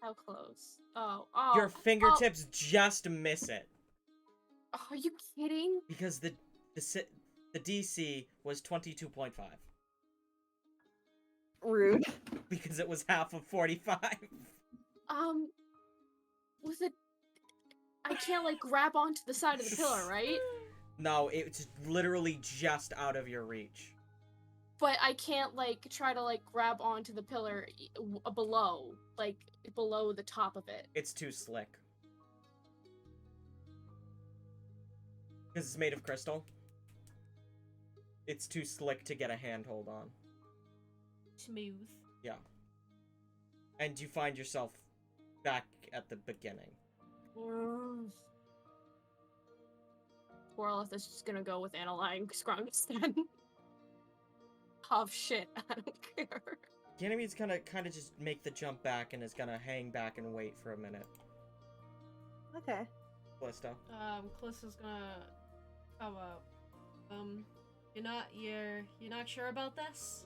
How close? Oh, oh. Your fingertips just miss it. Oh, are you kidding? Because the DC was 22.5. Rude. Because it was half of 45. Was it... I can't, like, grab onto the side of the pillar, right? No, it's literally just out of your reach. But I can't, like, try to, like, grab onto the pillar below. Like, below the top of it. It's too slick. Because it's made of crystal. It's too slick to get a handhold on. Smooth. Yeah. And you find yourself back at the beginning. Twirlith is just gonna go with Analying Scrungus then. Oh shit, I don't care. Ganymede's gonna kind of just make the jump back and is gonna hang back and wait for a minute. Okay. Callisto. Callisto's gonna come up. You're not sure about this?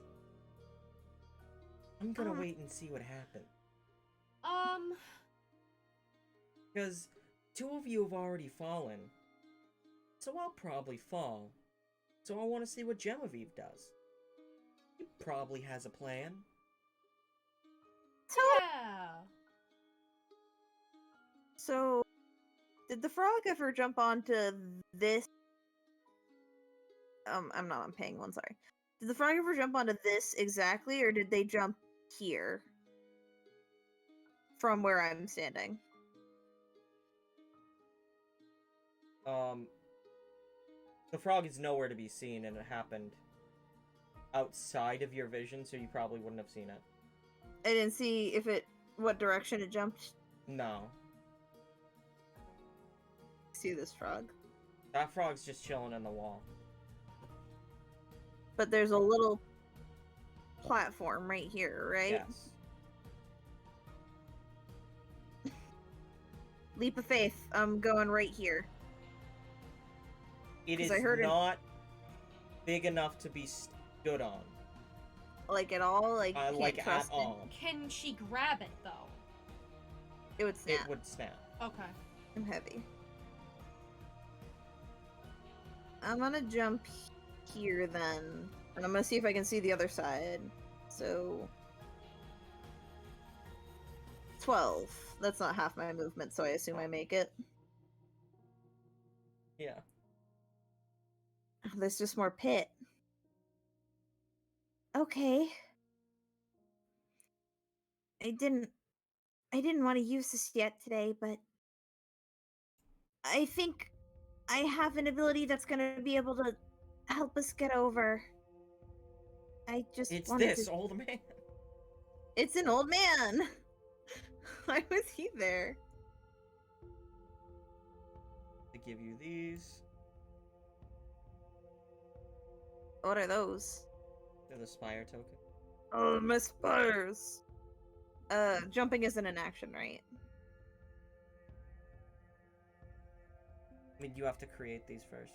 I'm gonna wait and see what happens. Because 2 of you have already fallen. So I'll probably fall. So I want to see what Genevieve does. He probably has a plan. Yeah. So, did the frog ever jump onto this? I'm paying one, sorry. Did the frog ever jump onto this exactly, or did they jump here? From where I'm standing. The frog is nowhere to be seen, and it happened outside of your vision, so you probably wouldn't have seen it. I didn't see what direction it jumped. No. See this frog. That frog's just chilling in the wall. But there's a little platform right here, right? Yes. Leap of faith. I'm going right here. It 'Cause is I heard not big enough to be stood on. Like at all? Like, can't Like at trust it? all. Can she grab it though? It would snap. It would snap. Okay. I'm heavy. I'm gonna jump here then. And I'm gonna see if I can see the other side. So 12. That's not half my movement, so I assume I make it. Yeah. Oh, there's just more pit. Okay. I didn't want to use this yet today, but I think I have an ability that's gonna be able to help us get over. I just It's wanted this to... old man. It's an old man. Why was he there? To give you these. What are those? They're the Spire token. Oh, my spires. Jumping isn't an action, right? I mean, you have to create these first.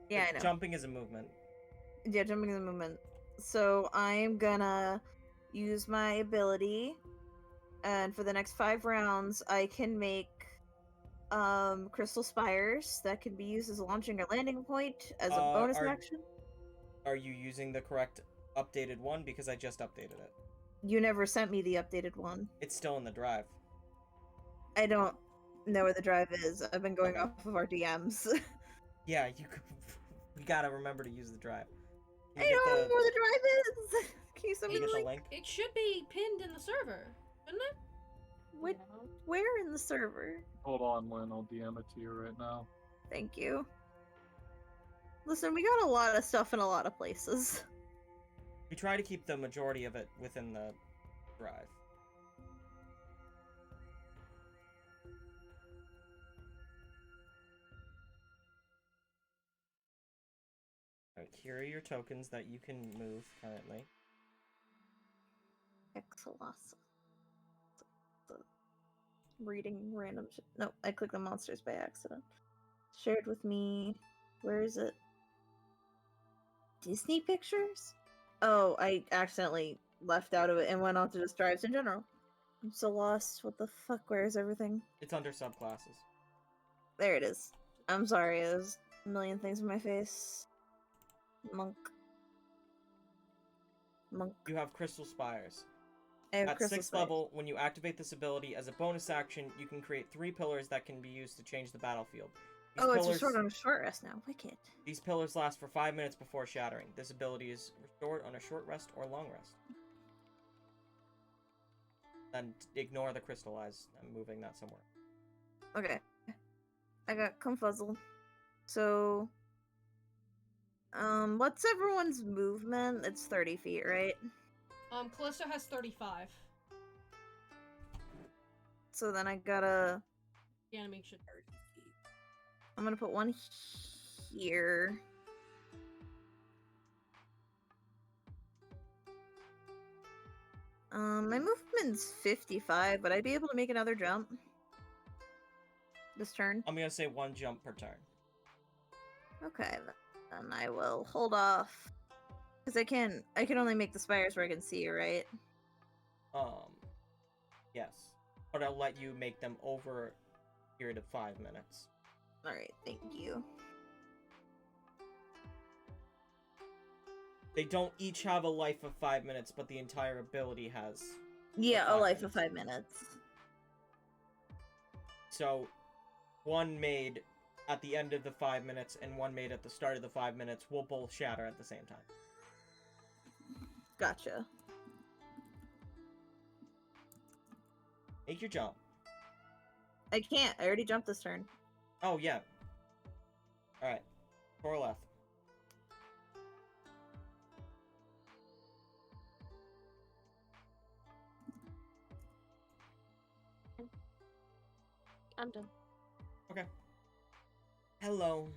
Yeah, But I know. Jumping is a movement. Yeah, jumping is a movement. So I'm gonna use my ability, and for the next 5 rounds, I can make crystal spires that can be used as a launching or landing point as a bonus action. Are you using the correct updated one? Because I just updated it. You never sent me the updated one. It's still in the drive. I don't know where the drive is. I've been going Okay. off of our DMs. Yeah, you could. We gotta remember to use the drive. I don't know where the drive is. Can you send me Can you the get the link? link? It should be pinned in the server, shouldn't it? What? Yeah. Where in the server? Hold on, Lynn. I'll DM it to you right now. Thank you. Listen, we got a lot of stuff in a lot of places. We try to keep the majority of it within the drive. Alright, here are your tokens that you can move currently. Exelos. Reading random shit. No, I clicked the monsters by accident. Shared with me. Where is it? Disney Pictures? Oh, I accidentally left out of it and went on to just drives in general. I'm so lost. What the fuck? Where is everything? It's under subclasses. There it is. I'm sorry, there's a million things in my face. Monk. You have Crystal Spires. I have At crystal 6th spikes. level, when you activate this ability as a bonus action, you can create 3 pillars that can be used to change the battlefield. These Oh, pillars, it's a short on a short rest now. Wicked. These pillars last for 5 minutes before shattering. This ability is restored on a short rest or long rest. And ignore the crystallize. I'm moving that somewhere. Okay. I got confuzzled. So, what's everyone's movement? It's 30 feet, right? Callisto has 35. So then I gotta... Yeah, make sure 30 feet. I'm gonna put one here. My movement's 55, but I'd be able to make another jump. This turn. I'm gonna say 1 jump per turn. Okay, then I will hold off. Because I can only make the spires where I can see, right? Yes. But I'll let you make them over a period of 5 minutes. Alright, thank you. They don't each have a life of 5 minutes, but the entire ability has. Yeah, a 5 life of minutes. 5 minutes. So, one made at the end of the 5 minutes and one made at the start of the 5 minutes will both shatter at the same time. Gotcha. Make your jump. I can't. I already jumped this turn. Oh, yeah. Alright. Torleth. I'm done. Okay. Hello.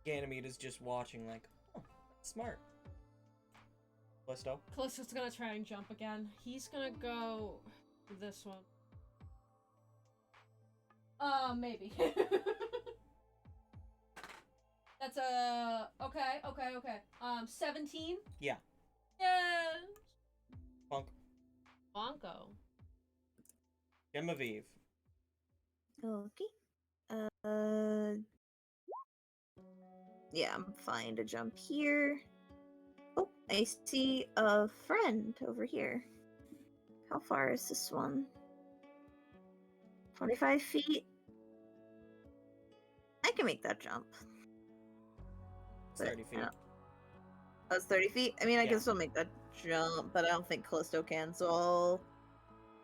Ganymede is just watching like, oh, that's smart. Callisto? Callisto's gonna try and jump again. He's gonna go this one. Maybe. That's a okay. 17. Yeah. Yeah. Bonk. Bonko. Genevieve. Okay. Yeah, I'm fine to jump here. Oh, I see a friend over here. How far is this one? 25 feet? I can make that jump. But 30 feet. That's 30 feet? I mean, I Yeah. can still make that jump, but I don't think Callisto can, so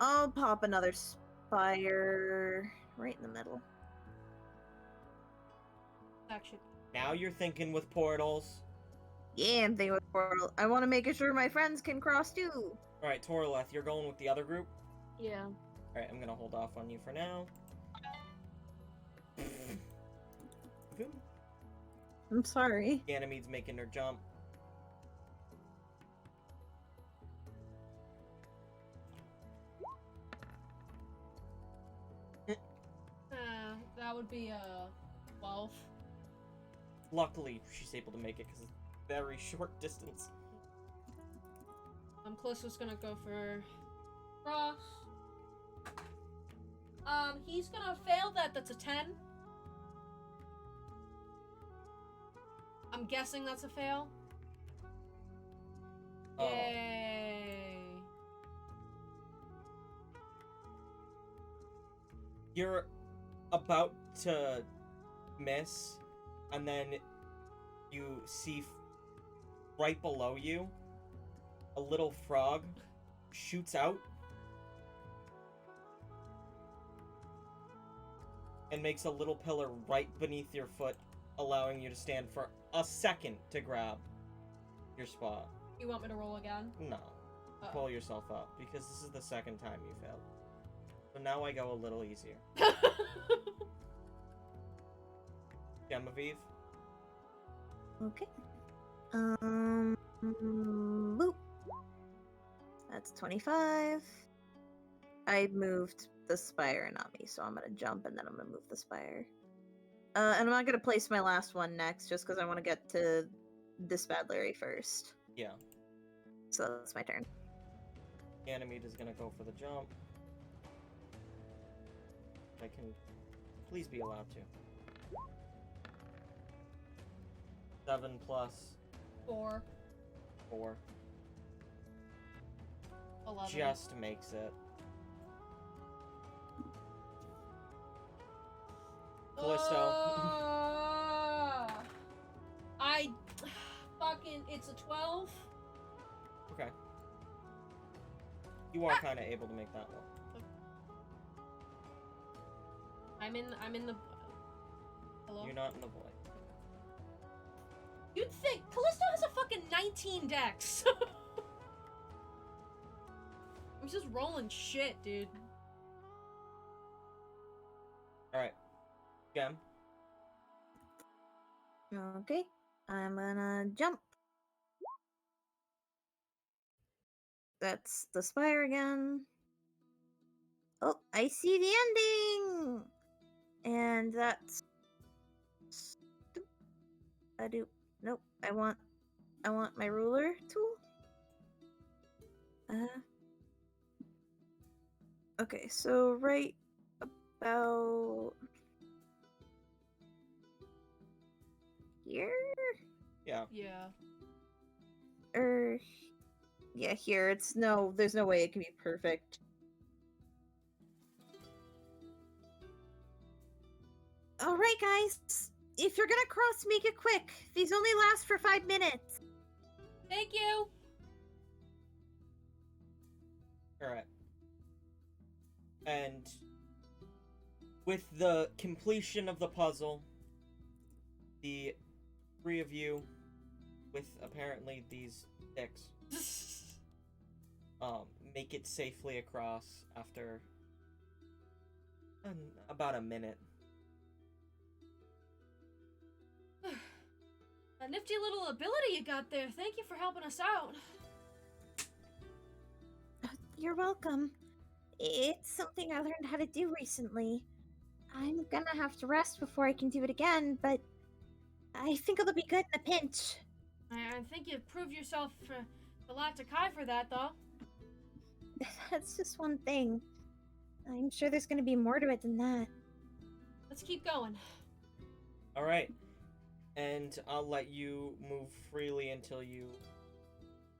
I'll pop another spire right in the middle. Action. Now you're thinking with portals. Yeah, I'm thinking with portal. I want to make sure my friends can cross too. Alright, Torleth, you're going with the other group? Yeah. Alright, I'm gonna hold off on you for now. I'm sorry. Ganymede's making her jump. That would be 12. Luckily, she's able to make it because it's a very short distance. Callisto's gonna go for cross. He's gonna fail that. That's a 10. I'm guessing that's a fail. Oh. Yay. You're about to miss, and then you see right below you a little frog shoots out and makes a little pillar right beneath your foot, allowing you to stand for a second to grab your spot. You want me to roll again? No. Pull yourself up, because this is the second time you failed. So now I go a little easier. Genevieve? Okay. Boop. That's 25. I moved the spire, not me, so I'm gonna jump and then I'm gonna move the spire. And I'm not gonna place my last one next, just because I want to get to this bad Larry first. Yeah. So that's my turn. Ganymede is gonna go for the jump. I can please be allowed to. 7 plus 4. 4. 11. Just makes it. Callisto. I fucking. It's a 12. Okay. You are kind of able to make that one. I'm in the. Hello? You're not in the void. You'd think Callisto has a fucking 19 dex. I'm just rolling shit, dude. Alright. Gem. Okay. I'm gonna jump. That's the spire again. Oh, I see the ending! And that's... Nope. I want my ruler tool. Okay, so right about here? Yeah. Yeah. Yeah, here. There's no way it can be perfect. Alright, guys. If you're gonna cross, make it quick. These only last for 5 minutes. Thank you. Alright. And with the completion of the puzzle, the three of you, with apparently these sticks, make it safely across after about a minute. A nifty little ability you got there. Thank you for helping us out. You're welcome. It's something I learned how to do recently. I'm gonna have to rest before I can do it again, but I think it'll be good in a pinch. I think you've proved yourself a lot to Kai for that, though. That's just one thing. I'm sure there's gonna be more to it than that. Let's keep going. Alright. And I'll let you move freely until you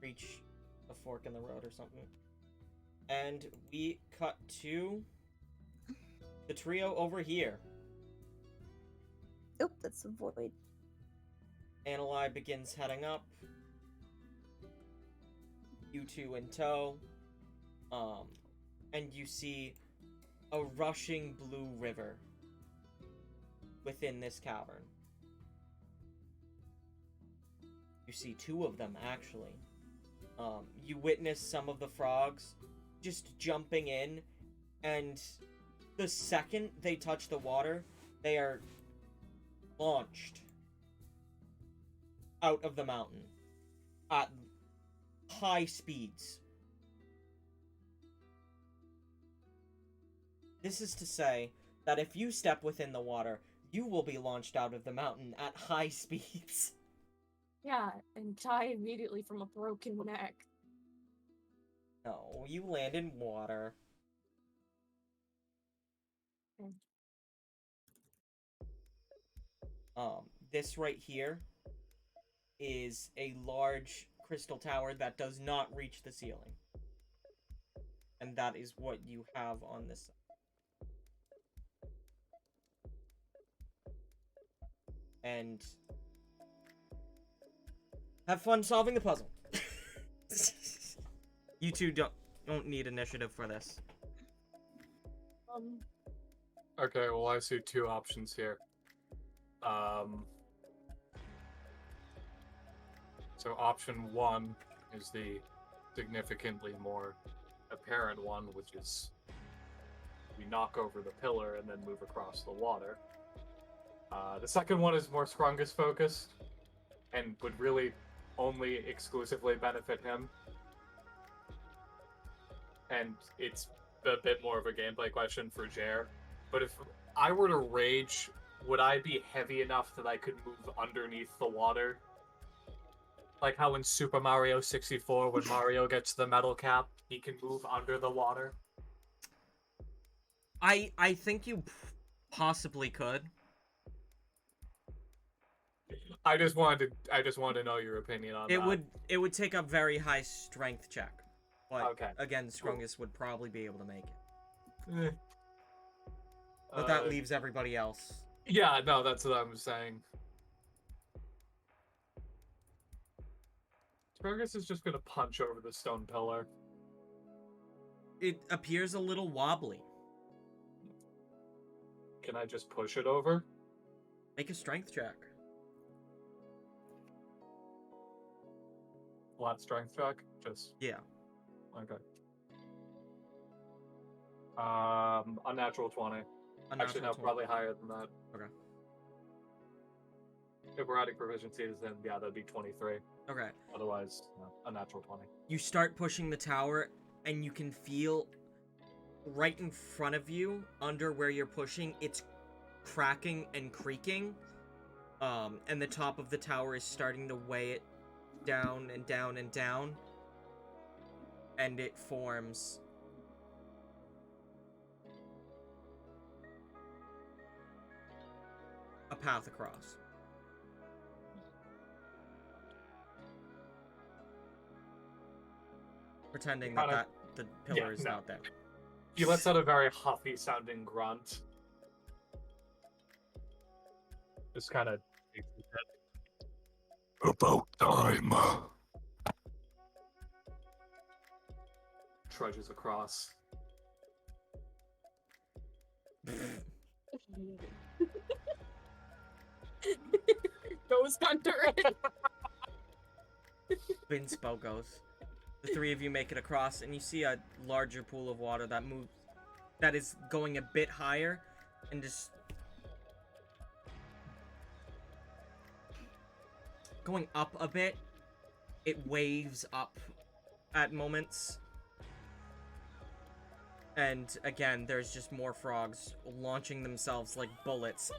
reach a fork in the road or something. And we cut to the trio over here. Oh, that's a void. Annalai begins heading up. You two in tow. And you see a rushing blue river within this cavern. You see two of them, actually. You witness some of the frogs just jumping in, and the second they touch the water, they are launched out of the mountain at high speeds. This is to say that if you step within the water, you will be launched out of the mountain at high speeds. Yeah, and die immediately from a broken neck. No, you land in water. Okay. This right here is a large crystal tower that does not reach the ceiling. And that is what you have on this side. And have fun solving the puzzle. You two don't need initiative for this. Okay, well, I see two options here. So option one is the significantly more apparent one, which is we knock over the pillar and then move across the water. The second one is more Scrungus focused and would really only exclusively benefit him. And it's a bit more of a gameplay question for Jer. But if I were to rage, would I be heavy enough that I could move underneath the water? Like how in Super Mario 64, when Mario gets the metal cap, he can move under the water? I think you possibly could. I just wanted to know your opinion on that. It would take a very high strength check. But Okay. again, Scrungus would probably be able to make it. Eh. But that leaves everybody else. Yeah, no, that's what I'm saying. Scrungus is just gonna punch over the stone pillar. It appears a little wobbly. Can I just push it over? Make a strength check. Flat strength check? Just Yeah. okay. Unnatural 20. Actually, no, 20. probably higher than that. Okay. If we're adding proficiencies, then yeah, that'd be 23. Okay. Otherwise, no, unnatural 20. You start pushing the tower, and you can feel right in front of you, under where you're pushing, it's cracking and creaking. And the top of the tower is starting to weigh it down and down and down. and it forms a path across. Pretending Kinda- the pillar is no. not there. He lets out a very huffy sounding grunt. Just kind of shakes his head. About time. Trudges across. Ghost Hunter. Binspo goes. The three of you make it across, and you see a larger pool of water that is going a bit higher, and just going up a bit. It waves up at moments. And again, there's just more frogs launching themselves like bullets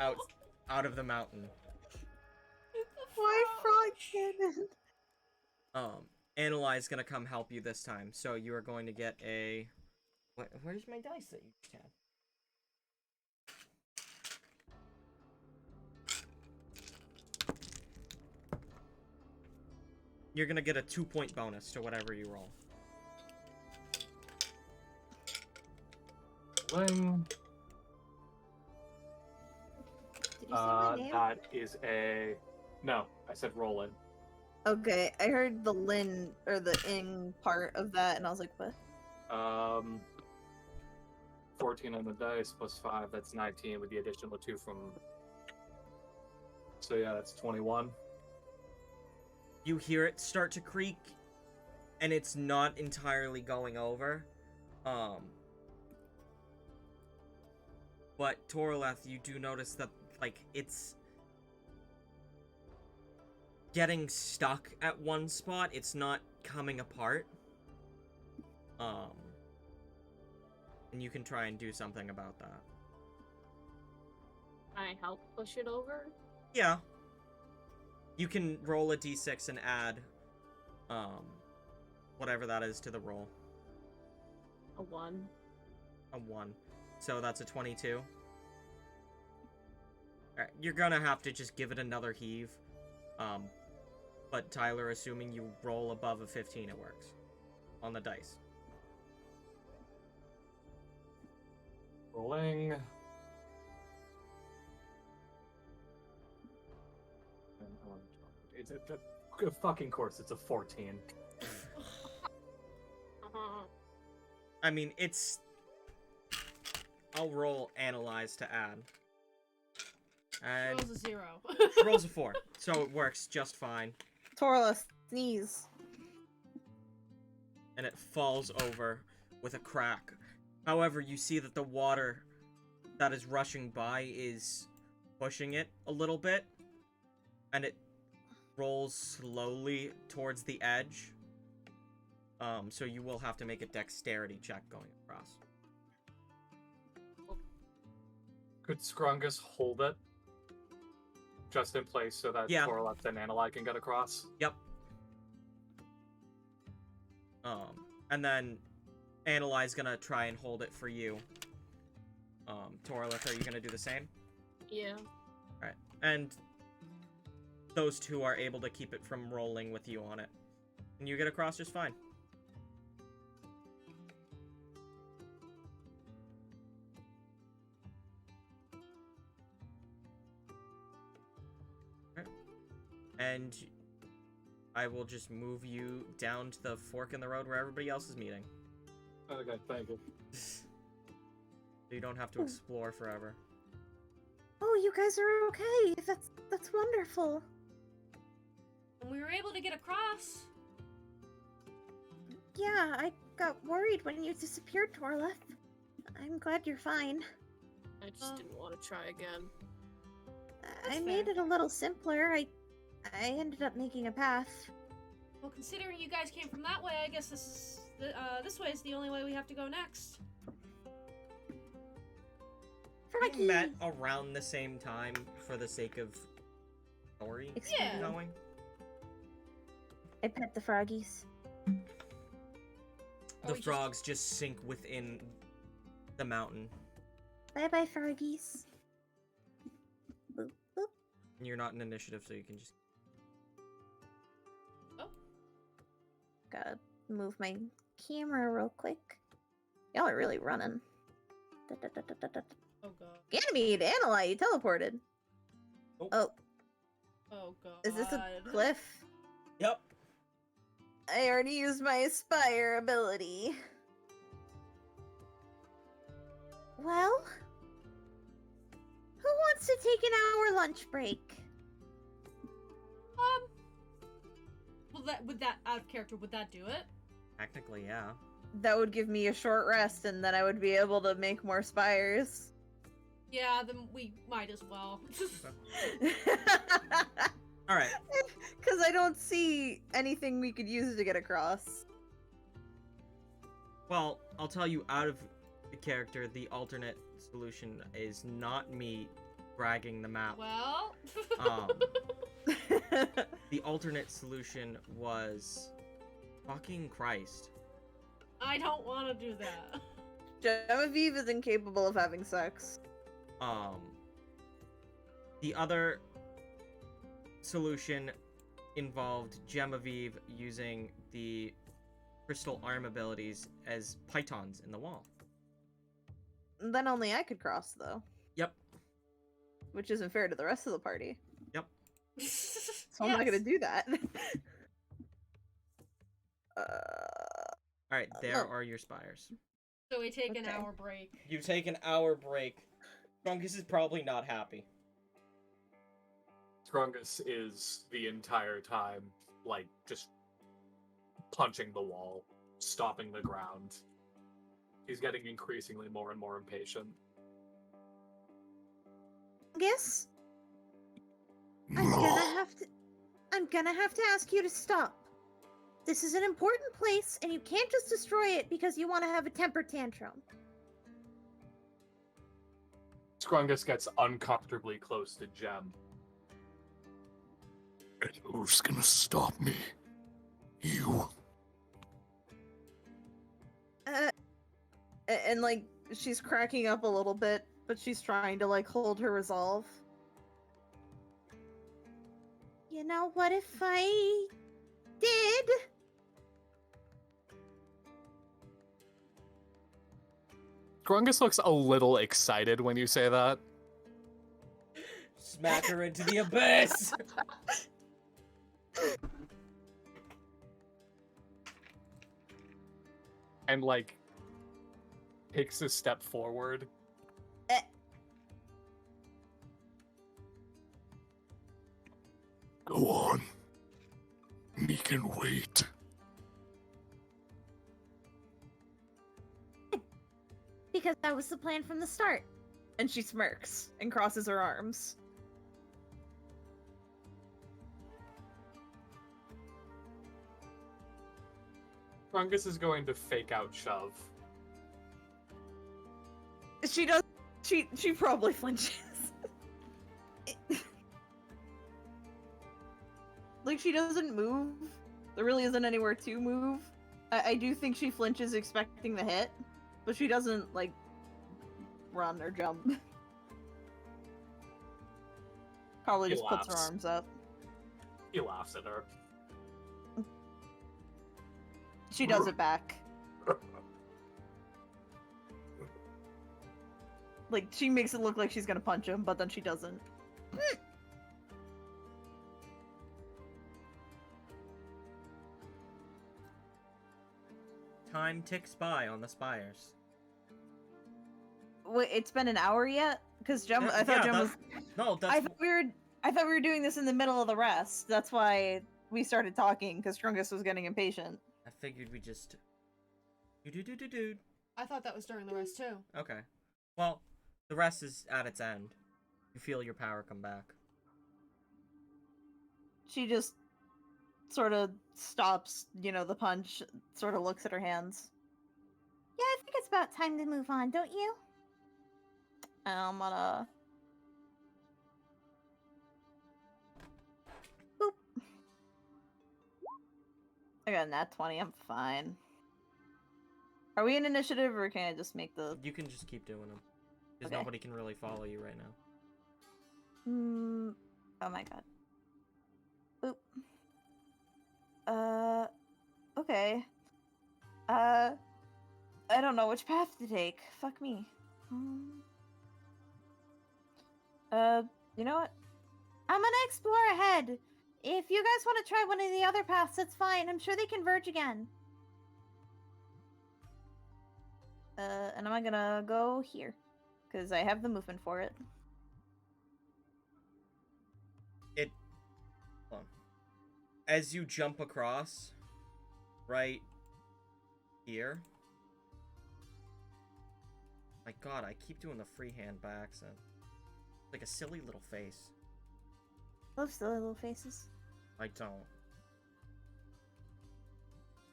out of the mountain. Why frog cannon? Analyze gonna come help you this time, so you are going to get a... Where's my dice that you just had? You're gonna get a 2-point bonus to whatever you roll. Ling. Did you say my name? That is a... No, I said rolling. Okay, I heard the Lin or the ing part of that, and I was like, what? 14 on the dice plus 5, that's 19 with the additional 2 from... So yeah, that's 21. You hear it start to creak, and it's not entirely going over. But Toraleth, you do notice that, like, it's getting stuck at one spot. It's not coming apart. And you can try and do something about that. Can I help push it over? Yeah. You can roll a d6 and add, whatever that is to the roll. A 1. A 1. So that's a 22. Alright, you're gonna have to just give it another heave. But Tyler, assuming you roll above a 15, it works. On the dice. Rolling. It's a fucking course, it's a 14. I mean, it's... I'll roll Analyze to add. And Rolls a 0. rolls a 4, so it works just fine. Torla, sneeze. And it falls over with a crack. However, you see that the water that is rushing by is pushing it a little bit. And it rolls slowly towards the edge. So you will have to make a dexterity check going across. Could Scrungus hold it? Just in place so that Yeah. Toraleth and Analai can get across? Yep. And then Analy's gonna try and hold it for you. Toralith, are you gonna do the same? Yeah. Alright. And those two are able to keep it from rolling with you on it. And you get across just fine. And I will just move you down to the fork in the road where everybody else is meeting. Okay, thank you. So you don't have to explore forever. Oh, you guys are okay. That's wonderful. And we were able to get across. Yeah, I got worried when you disappeared, Torleth. I'm glad you're fine. I just didn't want to try again. I That's made fair. it a little simpler. I ended up making a path. Well, considering you guys came from that way, I guess this way is the only way we have to go next. Froggy! We met around the same time for the sake of story Yeah. going. I pet the froggies. The frogs just sink within the mountain. Bye bye, froggies. Boop, boop. You're not in initiative, so you can just. Oh. Gotta move my camera real quick. Y'all are really running. Da-da-da-da-da-da. Oh god. Ganymede, Analyte, you teleported. Oh. Oh god. Is this a cliff? Yep. I already used my Aspire ability. Well, who wants to take an hour lunch break? Would that out of character? Would that do it? Technically, yeah. That would give me a short rest, and then I would be able to make more spires. Yeah, then we might as well. All right. Because I don't see anything we could use to get across. Well, I'll tell you out of the character, the alternate solution is not me dragging the map. Well. The alternate solution was fucking Christ. I don't want to do that. Genevieve is incapable of having sex. The other solution involved Genevieve using the crystal arm abilities as pythons in the wall. Then only I could cross, though. Yep. Which isn't fair to the rest of the party. Yep. So I'm not gonna do that. Alright, there are your spires. So we take an Okay. hour break. You take an hour break. Fungus is probably not happy. Strungus is the entire time, like, just punching the wall, stopping the ground. He's getting increasingly more and more impatient. Guess I'm gonna have to ask you to stop. This is an important place, and you can't just destroy it because you want to have a temper tantrum. Strungus gets uncomfortably close to Gem. And who's gonna stop me? You. And like, she's cracking up a little bit, but she's trying to like hold her resolve. You know, what if I did? Strungus looks a little excited when you say that. Smack her into the abyss! And, like, takes a step forward. Go on. Me can wait. Because that was the plan from the start. And she smirks and crosses her arms. Strungus is going to fake out shove. She does. She probably flinches. Like, she doesn't move. There really isn't anywhere to move. I do think she flinches expecting the hit, but she doesn't, like, run or jump. Probably He just puts her laughs. arms up. He laughs at her. She does it back. Like, she makes it look like she's gonna punch him, but then she doesn't. Time ticks by on the spires. Wait, it's been an hour yet? Because Jem, I thought Jem was. No, that's. I thought we were doing this in the middle of the rest. That's why we started talking, because Strungus was getting impatient. I figured we just. Do. I thought that was during the rest too. Okay. Well, the rest is at its end. You feel your power come back. She just sort of stops, you know, the punch, sort of looks at her hands. Yeah, I think it's about time to move on, don't you? And I'm gonna... Boop. I got a nat 20, I'm fine. Are we in initiative, or can I just make the... You can just keep doing them. Because Okay. nobody can really follow you right now. Oh my god. Oop. Okay. I don't know which path to take. Fuck me. You know what? I'm gonna explore ahead. If you guys want to try one of the other paths, that's fine. I'm sure they converge again. And I'm gonna go here. Because I have the movement for it. Hold on. As you jump across, right here. My god, I keep doing the freehand by accident. Like a silly little face. Love silly little faces. I don't.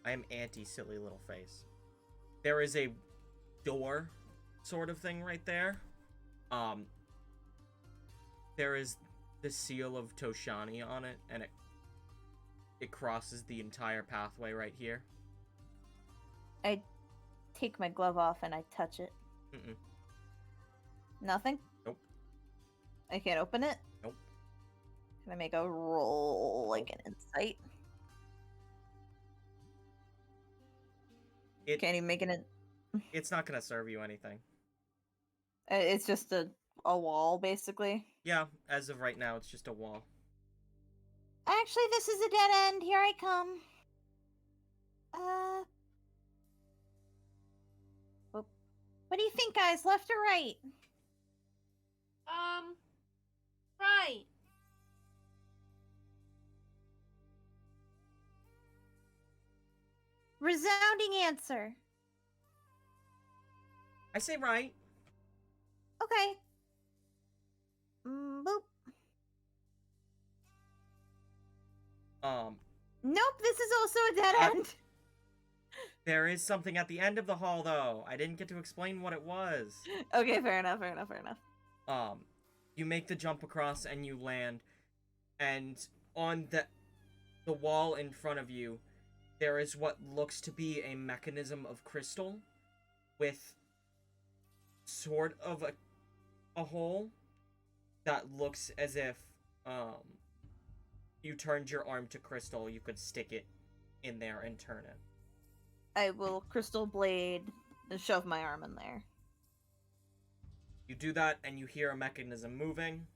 I am anti-silly little face. There is a door sort of thing right there. There is the seal of Toshani on it, and it crosses the entire pathway right here. I take my glove off and I touch it. Mm-mm. Nothing? Nope. I can't open it? Nope. Can I make a roll, like an insight? Can't even make it. It's not gonna serve you anything. It's just a wall, basically. Yeah, as of right now, it's just a wall. Actually, this is a dead end. Here I come. What do you think, guys? Left or right? Right. Resounding answer. I say right. Okay. Boop. Nope, this is also a dead end. There is something at the end of the hall, though. I didn't get to explain what it was. Okay, fair enough. You make the jump across and you land, and on the wall in front of you, there is what looks to be a mechanism of crystal with sort of a hole that looks as if you turned your arm to crystal, you could stick it in there and turn it. I will crystal blade and shove my arm in there. You do that and you hear a mechanism moving,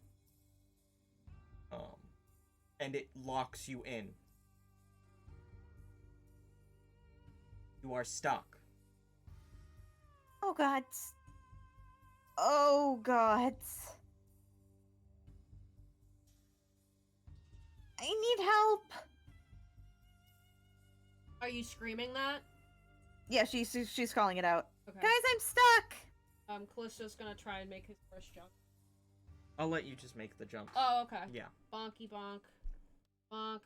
and it locks you in. You are stuck. Oh god. Oh god. I need help. Are you screaming that? Yeah, she's calling it out. Okay. Guys, I'm stuck. Callisto's gonna try and make his first jump. I'll let you just make the jump. Oh, okay. Yeah. Bonky bonk. Bonk.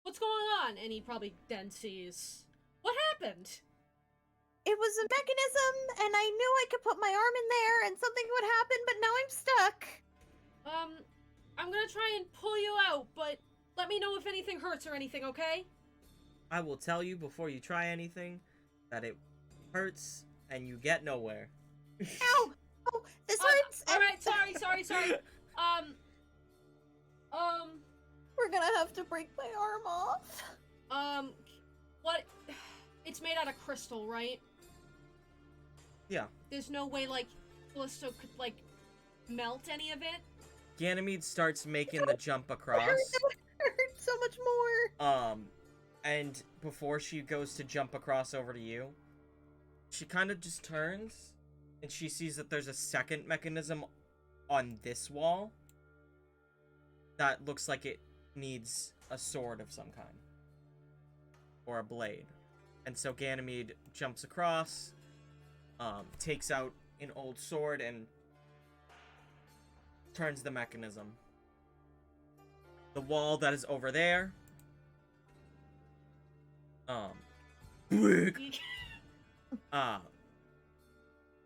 What's going on? And he probably then sees... What happened? It was a mechanism, and I knew I could put my arm in there and something would happen, but now I'm stuck. I'm gonna try and pull you out, but let me know if anything hurts or anything, okay? I will tell you before you try anything that it hurts and you get nowhere. Ow! Oh, this hurts! Alright, sorry. We're gonna have to break my arm off. What? It's made out of crystal, right? Yeah. There's no way, like, Callisto could, like, melt any of it? Ganymede starts making the jump across. It hurts so much more. And before she goes to jump across over to you, she kind of just turns, and she sees that there's a second mechanism on this wall that looks like it needs a sword of some kind. Or a blade. And so Ganymede jumps across, takes out an old sword, and turns the mechanism. The wall that is over there,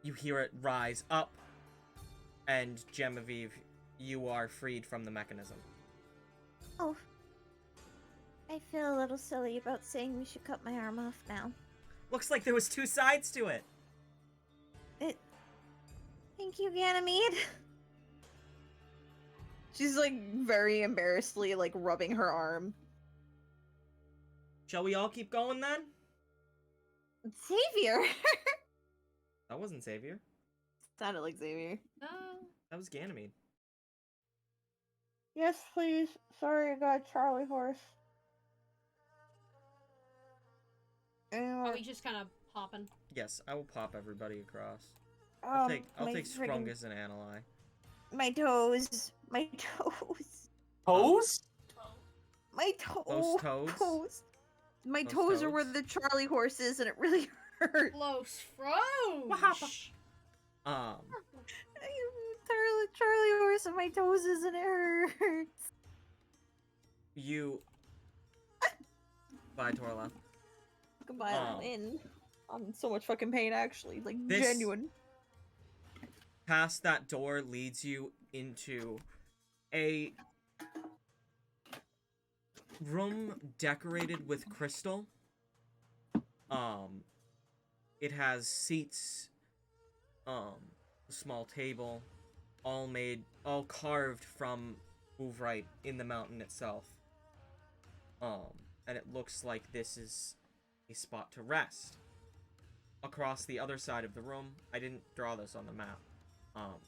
you hear it rise up, and Genevieve, you are freed from the mechanism. Oh. I feel a little silly about saying we should cut my arm off now. Looks like there was two sides to it. Thank you, Ganymede. She's like very embarrassedly like rubbing her arm. Shall we all keep going then? Xavier! That wasn't Xavier. Sounded like Xavier. No. That was Ganymede. Yes, please. Sorry, I got Charlie horse. Are we just kind of popping? Yes, I will pop everybody across. I'll take my Sprungus and Anali. My toes. My toes. Pose? My Those toes? toes. My Those toes are where toes? the Charlie horse is, and it really hurts. Close froze. Charlie horse on my toes is, and it hurts. You. Bye, Torla. Goodbye, Oh. I'm in. I'm in so much fucking pain, actually. Like, This- genuine. Past that door leads you into a room decorated with crystal. It has seats, a small table, all carved from Uvrite in the mountain itself. And it looks like this is a spot to rest. Across the other side of the room, I didn't draw this on the map,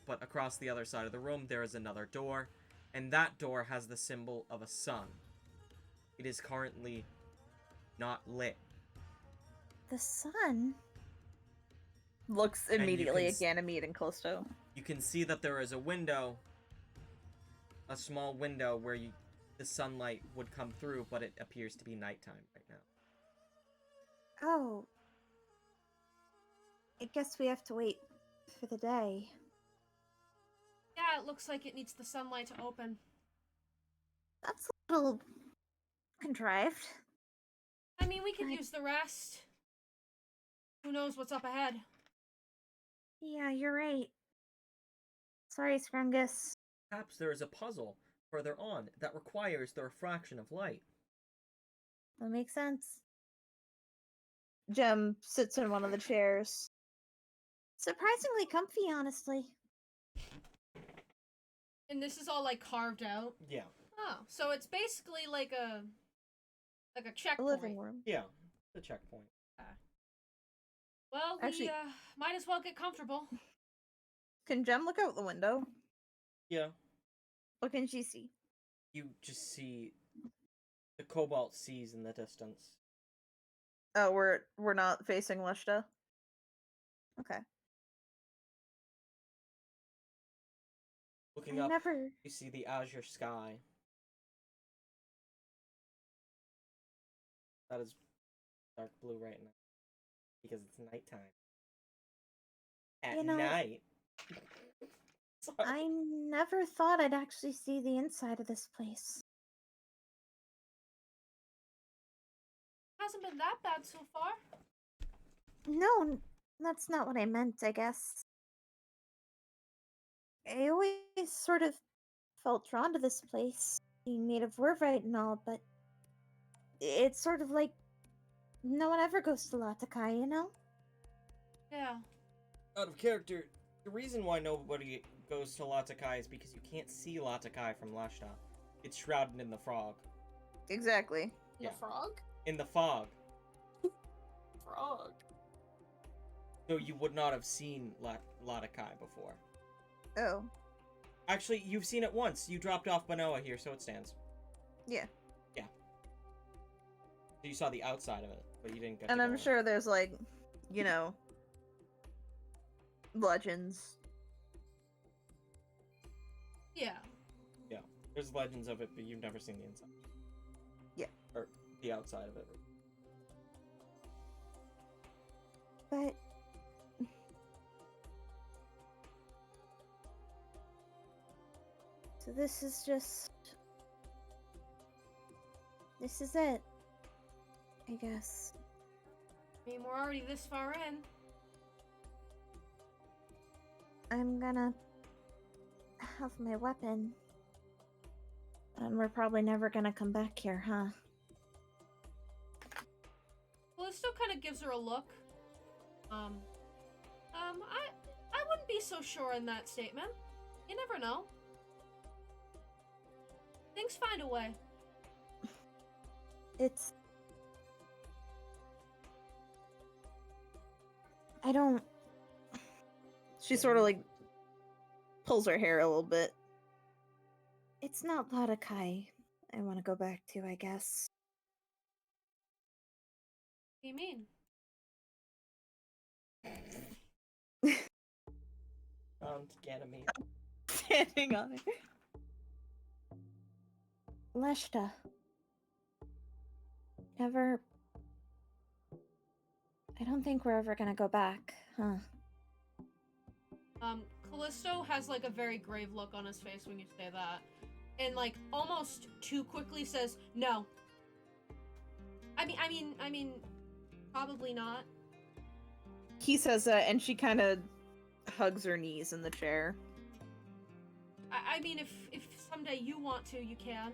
but across the other side of the room there is another door, and that door has the symbol of a sun. It is currently not lit. The sun? Looks you immediately can at Ganymede and Callisto. You can see that there is a window, a small window where the sunlight would come through, but it appears to be nighttime right now. Oh. I guess we have to wait for the day. Yeah, it looks like it needs the sunlight to open. That's a little contrived. I mean, we could Right. use the rest. Who knows what's up ahead? Yeah, you're right. Sorry, Scrungus. Perhaps there is a puzzle further on that requires the refraction of light. That makes sense. Jem sits in one of the chairs. Surprisingly comfy, honestly. And this is all like carved out. Yeah. Oh, so it's basically like a A checkpoint. living room. Yeah, the checkpoint. Well, Actually- we might as well get comfortable. Can Jem look out the window? Yeah. What can she see? You just see the cobalt seas in the distance. Oh, we're not facing Leshta? Okay. Looking I up, never. you see the azure sky. That is dark blue right now. Because it's nighttime. At You know, night. Sorry. I never thought I'd actually see the inside of this place. Hasn't been that bad so far. No, that's not what I meant, I guess. I always sort of felt drawn to this place, being made of Wurvite and all, but it's sort of like no one ever goes to Latakai, you know? Yeah. Out of character, the reason why nobody goes to Latakai is because you can't see Latakai from Lashta. It's shrouded in the fog. Exactly. The Yeah. frog? In the fog. Frog. So you would not have seen Latakai before. Oh. Actually, you've seen it once. You dropped off Banoa here, so it stands. Yeah. Yeah. So you saw the outside of it, but you didn't get And to I'm go in. sure there's like, you know, legends. Yeah. There's legends of it, but you've never seen the inside. Yeah. Or the outside of it. But so this is it, I guess. I mean, we're already this far in. I'm gonna have my weapon. And we're probably never gonna come back here, huh? Callisto kind of gives her a look. I wouldn't be so sure in that statement. You never know. Things find a way. It's... I don't... She sort of, like, pulls her hair a little bit. It's not Latakai I want to go back to, I guess. What do you mean? Ganymede. Standing on it. Leshta. Never... I don't think we're ever gonna go back, huh? Callisto has like a very grave look on his face when you say that. And like almost too quickly says, no. I mean, probably not. He says that, and she kind of hugs her knees in the chair. I mean, if someday you want to, you can.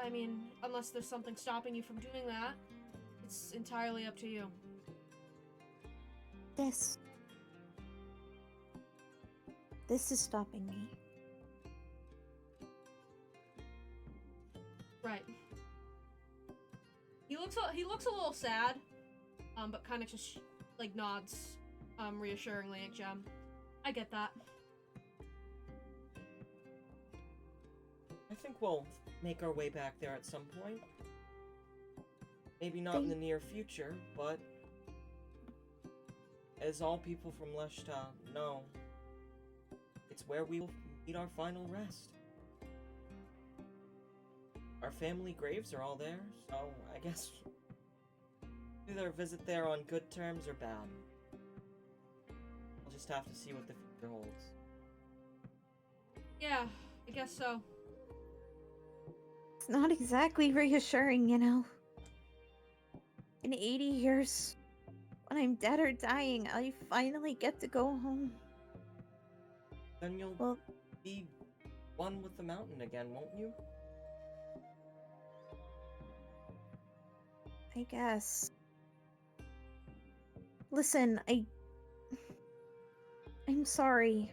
I mean, unless there's something stopping you from doing that, it's entirely up to you. This is stopping me. Right. He looks a little sad, but kind of just like nods, reassuringly at Jem. I get that. I think we'll make our way back there at some point. Maybe not in the near future, but as all people from Leshta know, it's where we will meet our final rest. Our family graves are all there, so I guess either visit there on good terms or bad. We'll just have to see what the future holds. Yeah, I guess so. It's not exactly reassuring, you know. In 80 years, when I'm dead or dying, I finally get to go home. Then you'll be one with the mountain again, won't you? I guess. Listen, I'm sorry.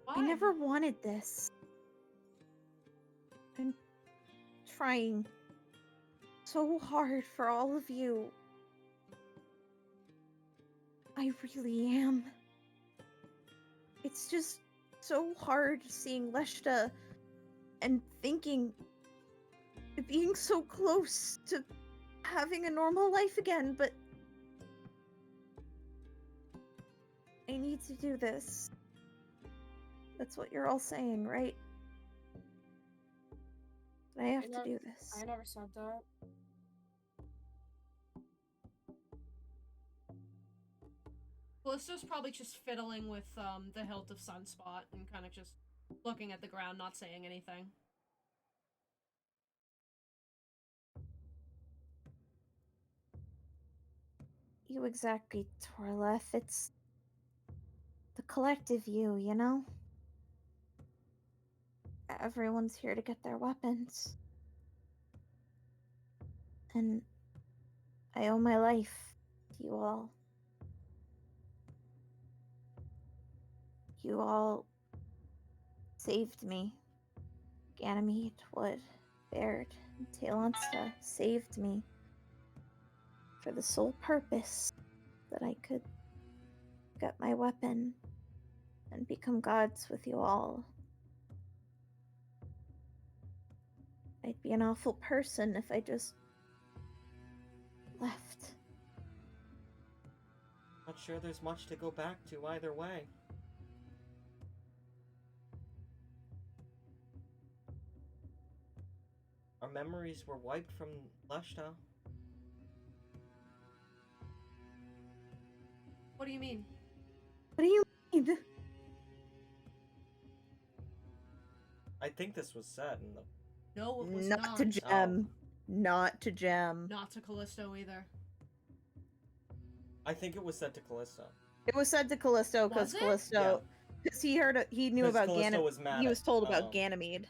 Why? I never wanted this. I'm trying so hard for all of you. I really am. It's just so hard seeing Leshta and thinking, being so close to having a normal life again, but I need to do this. That's what you're all saying, right? I have to do this. I never said that. Callisto's probably just fiddling with the hilt of Sunspot and kind of just looking at the ground, not saying anything. You exactly, Torleth. It's the collective you know? Everyone's here to get their weapons. And I owe my life to you all. You all saved me. Ganymede, Wood, Baird, and Talonsta saved me for the sole purpose that I could get my weapon and become gods with you all. I'd be an awful person if I just left. Not sure there's much to go back to either way. Our memories were wiped from Leshta. What do you mean? What do you mean? I think this was said in the... No, it was Not to Jem. Not to Jem. Not to Callisto either. I think it was said to Callisto. It was said to Callisto because Was it? Callisto, because he knew 'Cause about Callisto Ganymede. was mad He was at, told about Ganymede.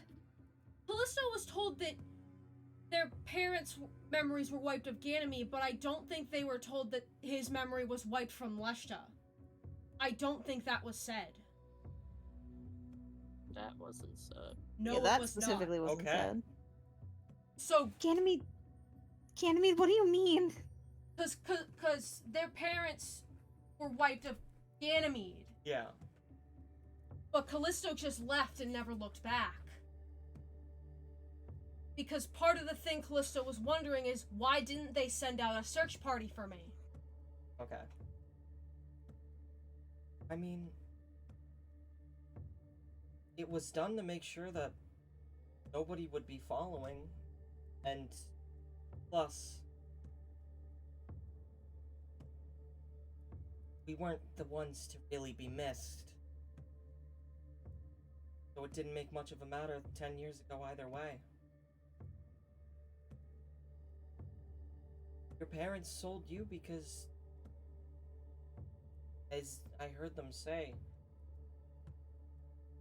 Callisto was told that their parents' memories were wiped of Ganymede, but I don't think they were told that his memory was wiped from Leshta. I don't think that was said. That wasn't said. No, yeah, it that was specifically not. wasn't Okay. said. So, Ganymede, what do you mean? cause their parents were wiped of Ganymede, Yeah. but Callisto just left and never looked back. Because part of the thing Callisto was wondering is, why didn't they send out a search party for me? Okay. I mean, it was done to make sure that nobody would be following, and plus, we weren't the ones to really be missed. So it didn't make much of a matter 10 years ago either way. Your parents sold you because, as I heard them say,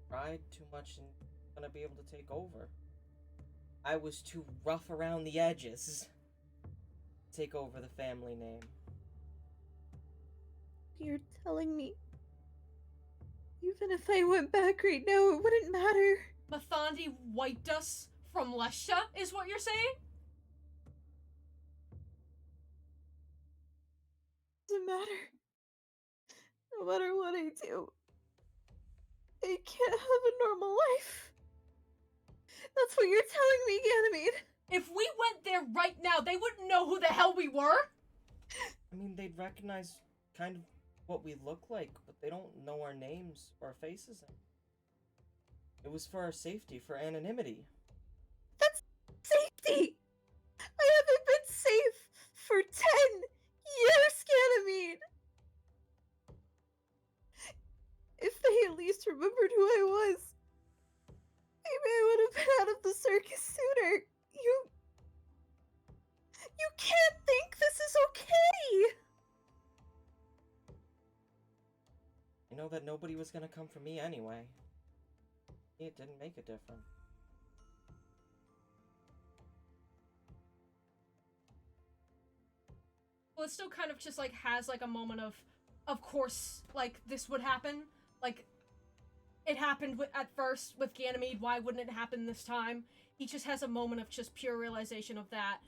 tried too much and gonna be able to take over. I was too rough around the edges to take over the family name. You're telling me even if I went back right now, it wouldn't matter? Mathandi wiped us from Leshta, is what you're saying? Doesn't matter. No matter what I do, I can't have a normal life. That's what you're telling me, Ganymede. If we went there right now, they wouldn't know who the hell we were? I mean, they'd recognize kind of what we look like, but they don't know our names or faces. It was for our safety, for anonymity. That's safety! I haven't been safe for 10 years, Ganymede! If they at least remembered who I was, maybe I would have been out of the circus sooner. You can't think this is okay! I know that nobody was gonna come for me anyway. It didn't make a difference. Well, it still kind of just, like, has, like, a moment of course, like, this would happen. Like, it happened at first with Ganymede, why wouldn't it happen this time? He just has a moment of just pure realization of that.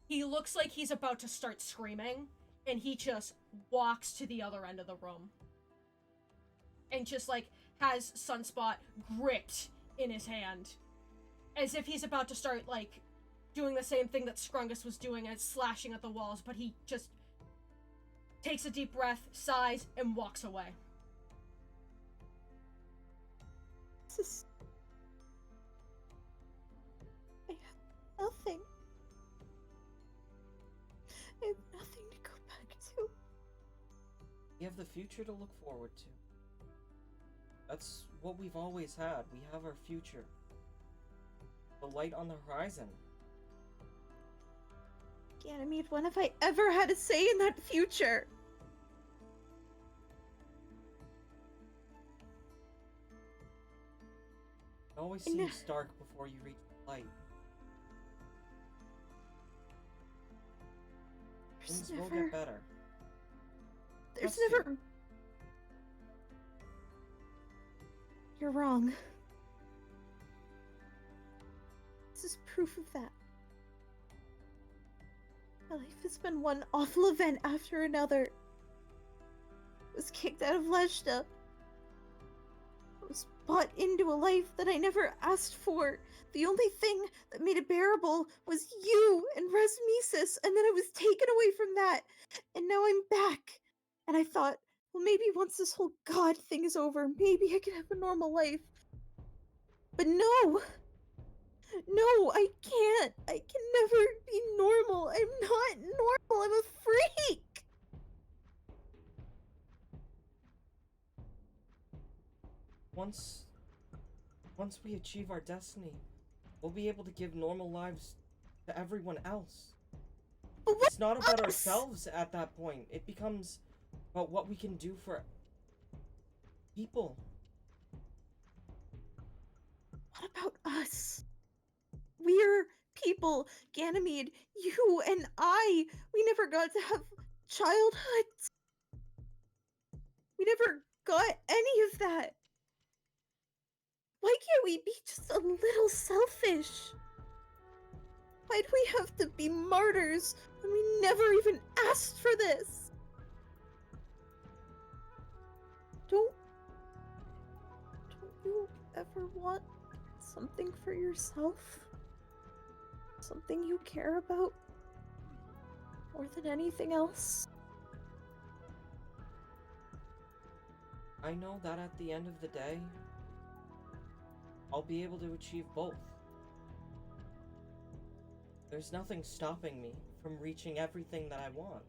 He looks like he's about to start screaming, and he just walks to the other end of the room. And just, like, has Sunspot gripped in his hand. As if he's about to start, like, doing the same thing that Scrungus was doing and slashing at the walls, but he just takes a deep breath, sighs, and walks away. This is... I have nothing. I have nothing to go back to. We have the future to look forward to. That's what we've always had. We have our future. The light on the horizon. Ganymede, when have I ever had a say in that future? It always seems dark before you reach the light. Things will get better. There's Trust never... You're wrong. This is proof of that. My life has been one awful event after another. I was kicked out of Leshta. I was bought into a life that I never asked for. The only thing that made it bearable was you and Resmesis, and then I was taken away from that. And now I'm back. And I thought, well, maybe once this whole god thing is over, maybe I can have a normal life. But no! No, I can't! I can never be normal! I'm not normal! I'm a freak! Once we achieve our destiny, we'll be able to give normal lives to everyone else. But what It's not about us? ourselves at that point. It becomes about what we can do for people. What about us? We're people. Ganymede, you and I, we never got to have childhoods. We never got any of that. Why can't we be just a little selfish? Why do we have to be martyrs when we never even asked for this? Don't you ever want something for yourself? Something you care about more than anything else? I know that at the end of the day, I'll be able to achieve both. There's nothing stopping me from reaching everything that I want.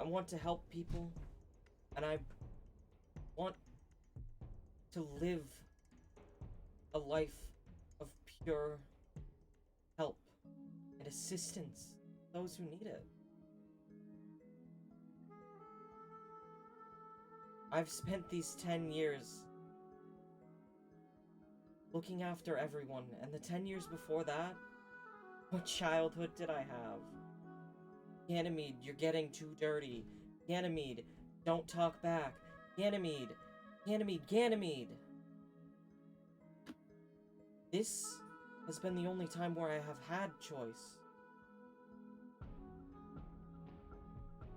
I want to help people, and I want to live a life of pure help and assistance to those who need it. I've spent these 10 years looking after everyone, and the 10 years before that, what childhood did I have? Ganymede, you're getting too dirty. Ganymede, don't talk back. Ganymede, Ganymede, Ganymede. This has been the only time where I have had choice.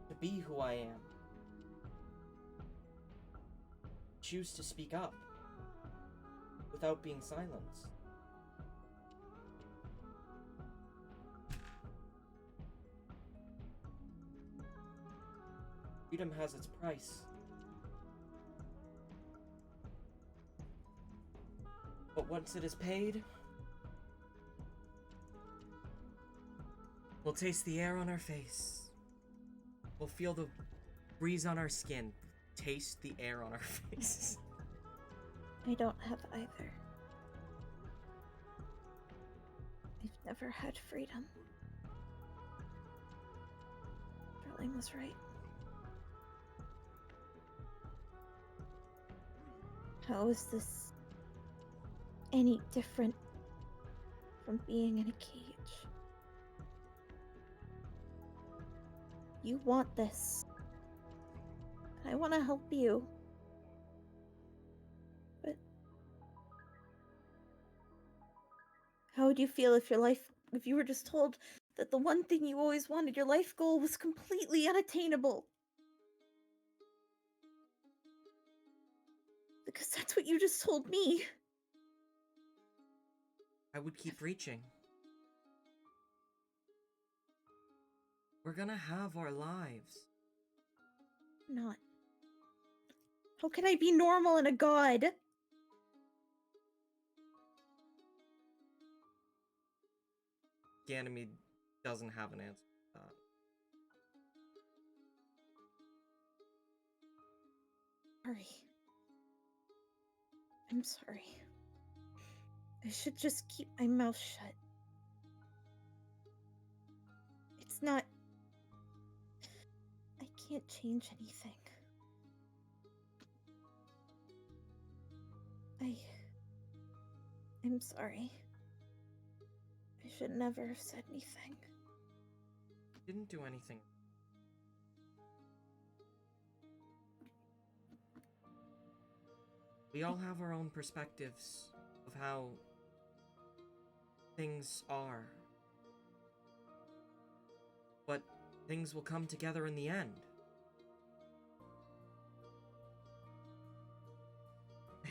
To be who I am. Choose to speak up without being silenced. Freedom has its price. But once it is paid, we'll taste the air on our face. We'll feel the breeze on our skin. Taste the air on our face. I don't have either. I've never had freedom. Darlene was right. How is this any different from being in a cage? You want this. I want to help you. But how would you feel if if you were just told that the one thing you always wanted, your life goal, was completely unattainable? Because that's what you just told me. I would keep reaching. We're gonna have our lives. Not. How can I be normal and a god? Ganymede doesn't have an answer to that. Sorry. I'm sorry. I should just keep my mouth shut. It's not... I can't change anything. I'm sorry. I should never have said anything. Didn't do anything. We all have our own perspectives of how things are. But things will come together in the end.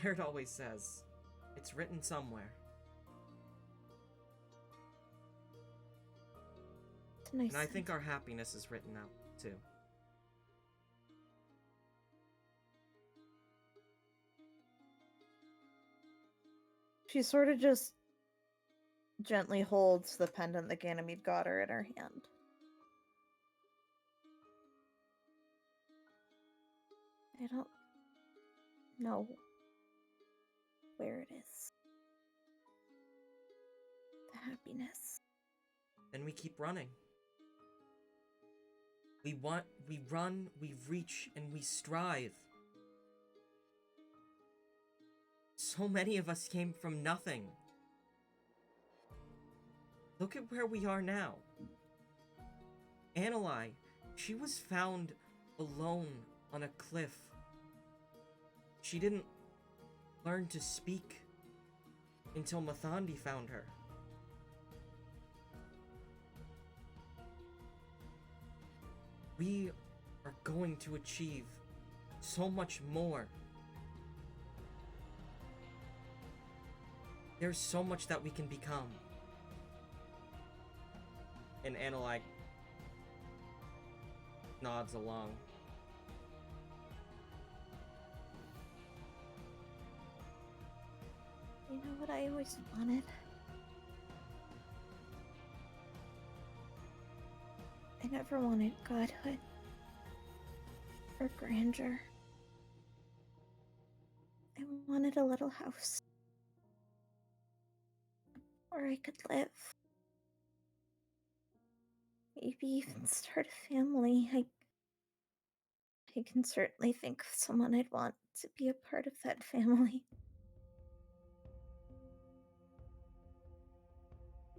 Baird always says, it's written somewhere. It's nice. And I think our happiness is written out, too. She sort of just gently holds the pendant that Ganymede got her in her hand. I don't know where it is. The happiness. Then we keep running. We run, we reach, and we strive. So many of us came from nothing. Look at where we are now. Annalai, she was found alone on a cliff. She didn't learn to speak until Mathandi found her. We are going to achieve so much more. There's so much that we can become. And Annalai nods along. You know what I always wanted? I never wanted godhood or grandeur. I wanted a little house where I could live. Maybe even start a family. I can certainly think of someone I'd want to be a part of that family.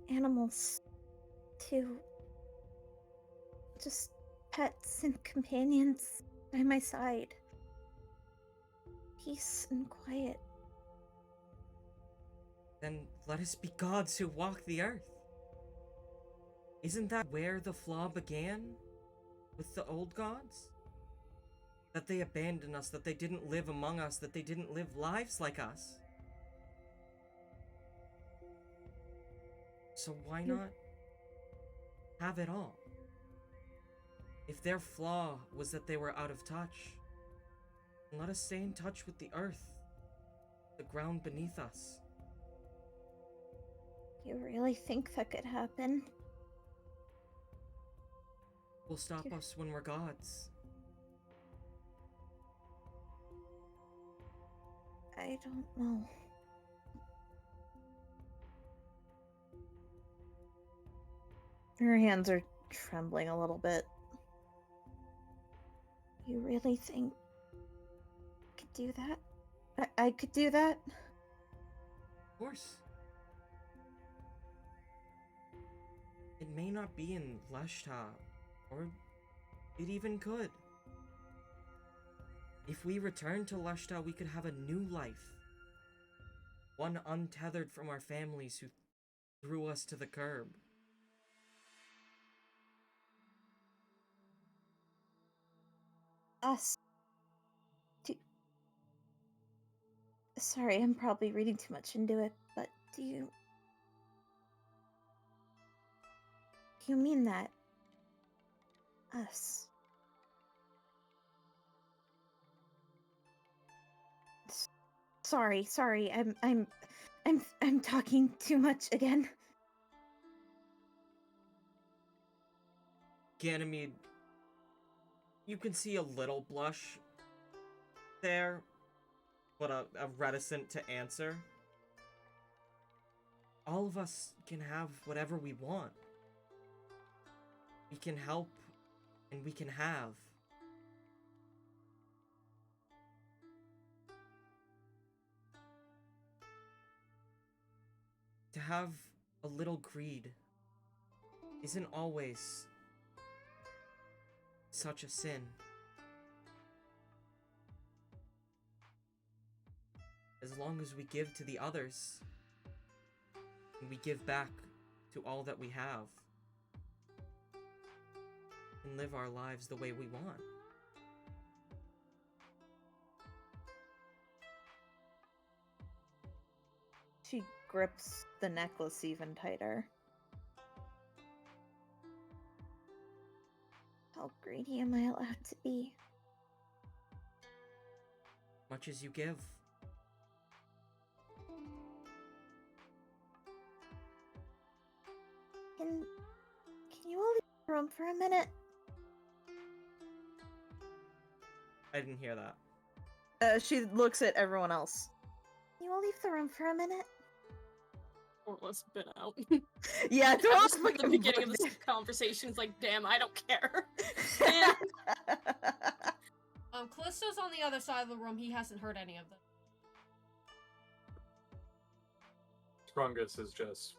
Animals, too. Just pets and companions by my side. Peace and quiet. Then let us be gods who walk the earth. Isn't that where the flaw began? With the old gods? That they abandoned us, that they didn't live among us, that they didn't live lives like us. So why not have it all? If their flaw was that they were out of touch, then let us stay in touch with the earth, the ground beneath us. You really think that could happen? Will stop us when we're gods. I don't know. Her hands are trembling a little bit. You really think I could do that? I could do that? Of course. It may not be in Leshta, or it even could. If we return to Leshta, we could have a new life. One untethered from our families who threw us to the curb. Us. Sorry, I'm probably reading too much into it, but do you mean that? Us. Sorry, I'm talking too much again. Ganymede, you can see a little blush there, but a reticent to answer. All of us can have whatever we want. We can help, and we can have. To have a little greed isn't always such a sin. As long as we give to the others, and we give back to all that we have, and live our lives the way we want. She grips the necklace even tighter. How greedy am I allowed to be? Much as you give. Can you all leave the room for a minute? I didn't hear that. She looks at everyone else. Can you all leave the room for a minute? Or let's been out. Yeah, I was at the beginning of this conversation. It's like, damn, I don't care. Callisto's on the other side of the room. He hasn't heard any of them. Strungus is just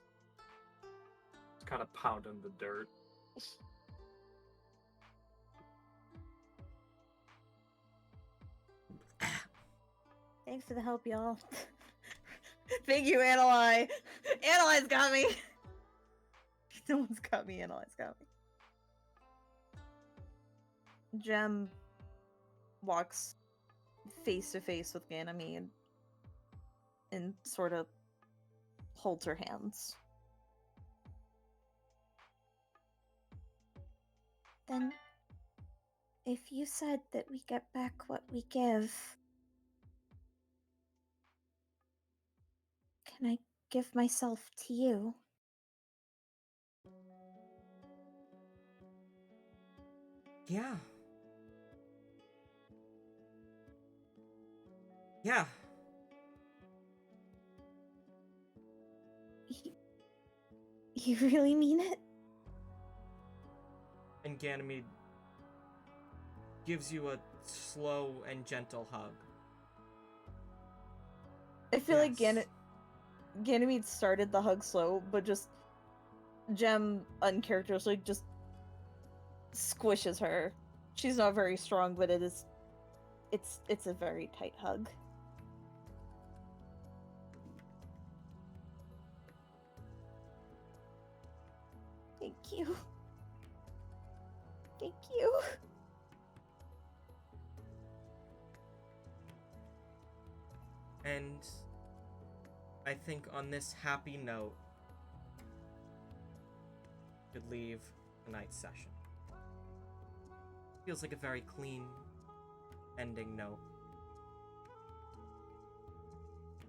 kind of pounding the dirt. Thanks for the help, y'all. Thank you, Analai. Analai's got me. No one's got me. Analai's got me. Jem walks face to face with Ganymede and sort of holds her hands. Then, if you said that we get back what we give, can I give myself to you? Yeah. Yeah. You really mean it? And Ganymede gives you a slow and gentle hug. I feel like Yes. Ganymede started the hug slow, but just Jem uncharacteristically just squishes her. She's not very strong, but it's a very tight hug. Thank you. Thank you. And I think on this happy note, we could leave tonight's session. Feels like a very clean ending note.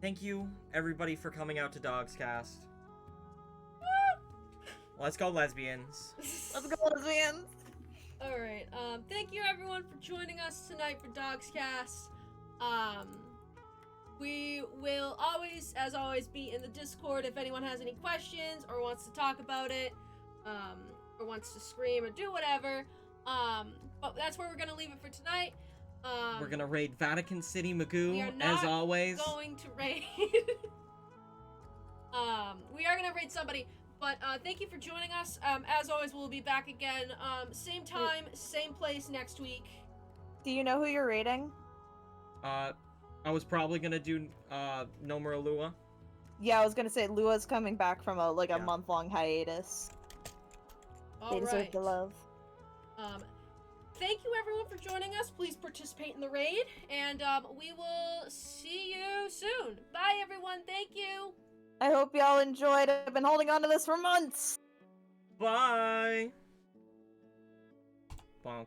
Thank you, everybody, for coming out to DoGsCast. Let's go, lesbians. Let's go, lesbians! Alright, thank you everyone for joining us tonight for DoGsCast. We will always, as always, be in the Discord if anyone has any questions or wants to talk about it, or wants to scream or do whatever. But that's where we're gonna leave it for tonight. We're gonna raid Vatican City, we Magoo, are as not always. going to raid. We are gonna raid somebody. But thank you for joining us. As always, we'll be back again. Same time, same place next week. Do you know who you're rating? I was probably gonna do No More Lua. Yeah, I was gonna say Lua's coming back from a Yeah. month-long hiatus. They deserve the love. Thank you everyone for joining us. Please participate in the raid, and we will see you soon. Bye everyone. Thank you. I hope y'all enjoyed. I've been holding on to this for months. Bye. Bonk.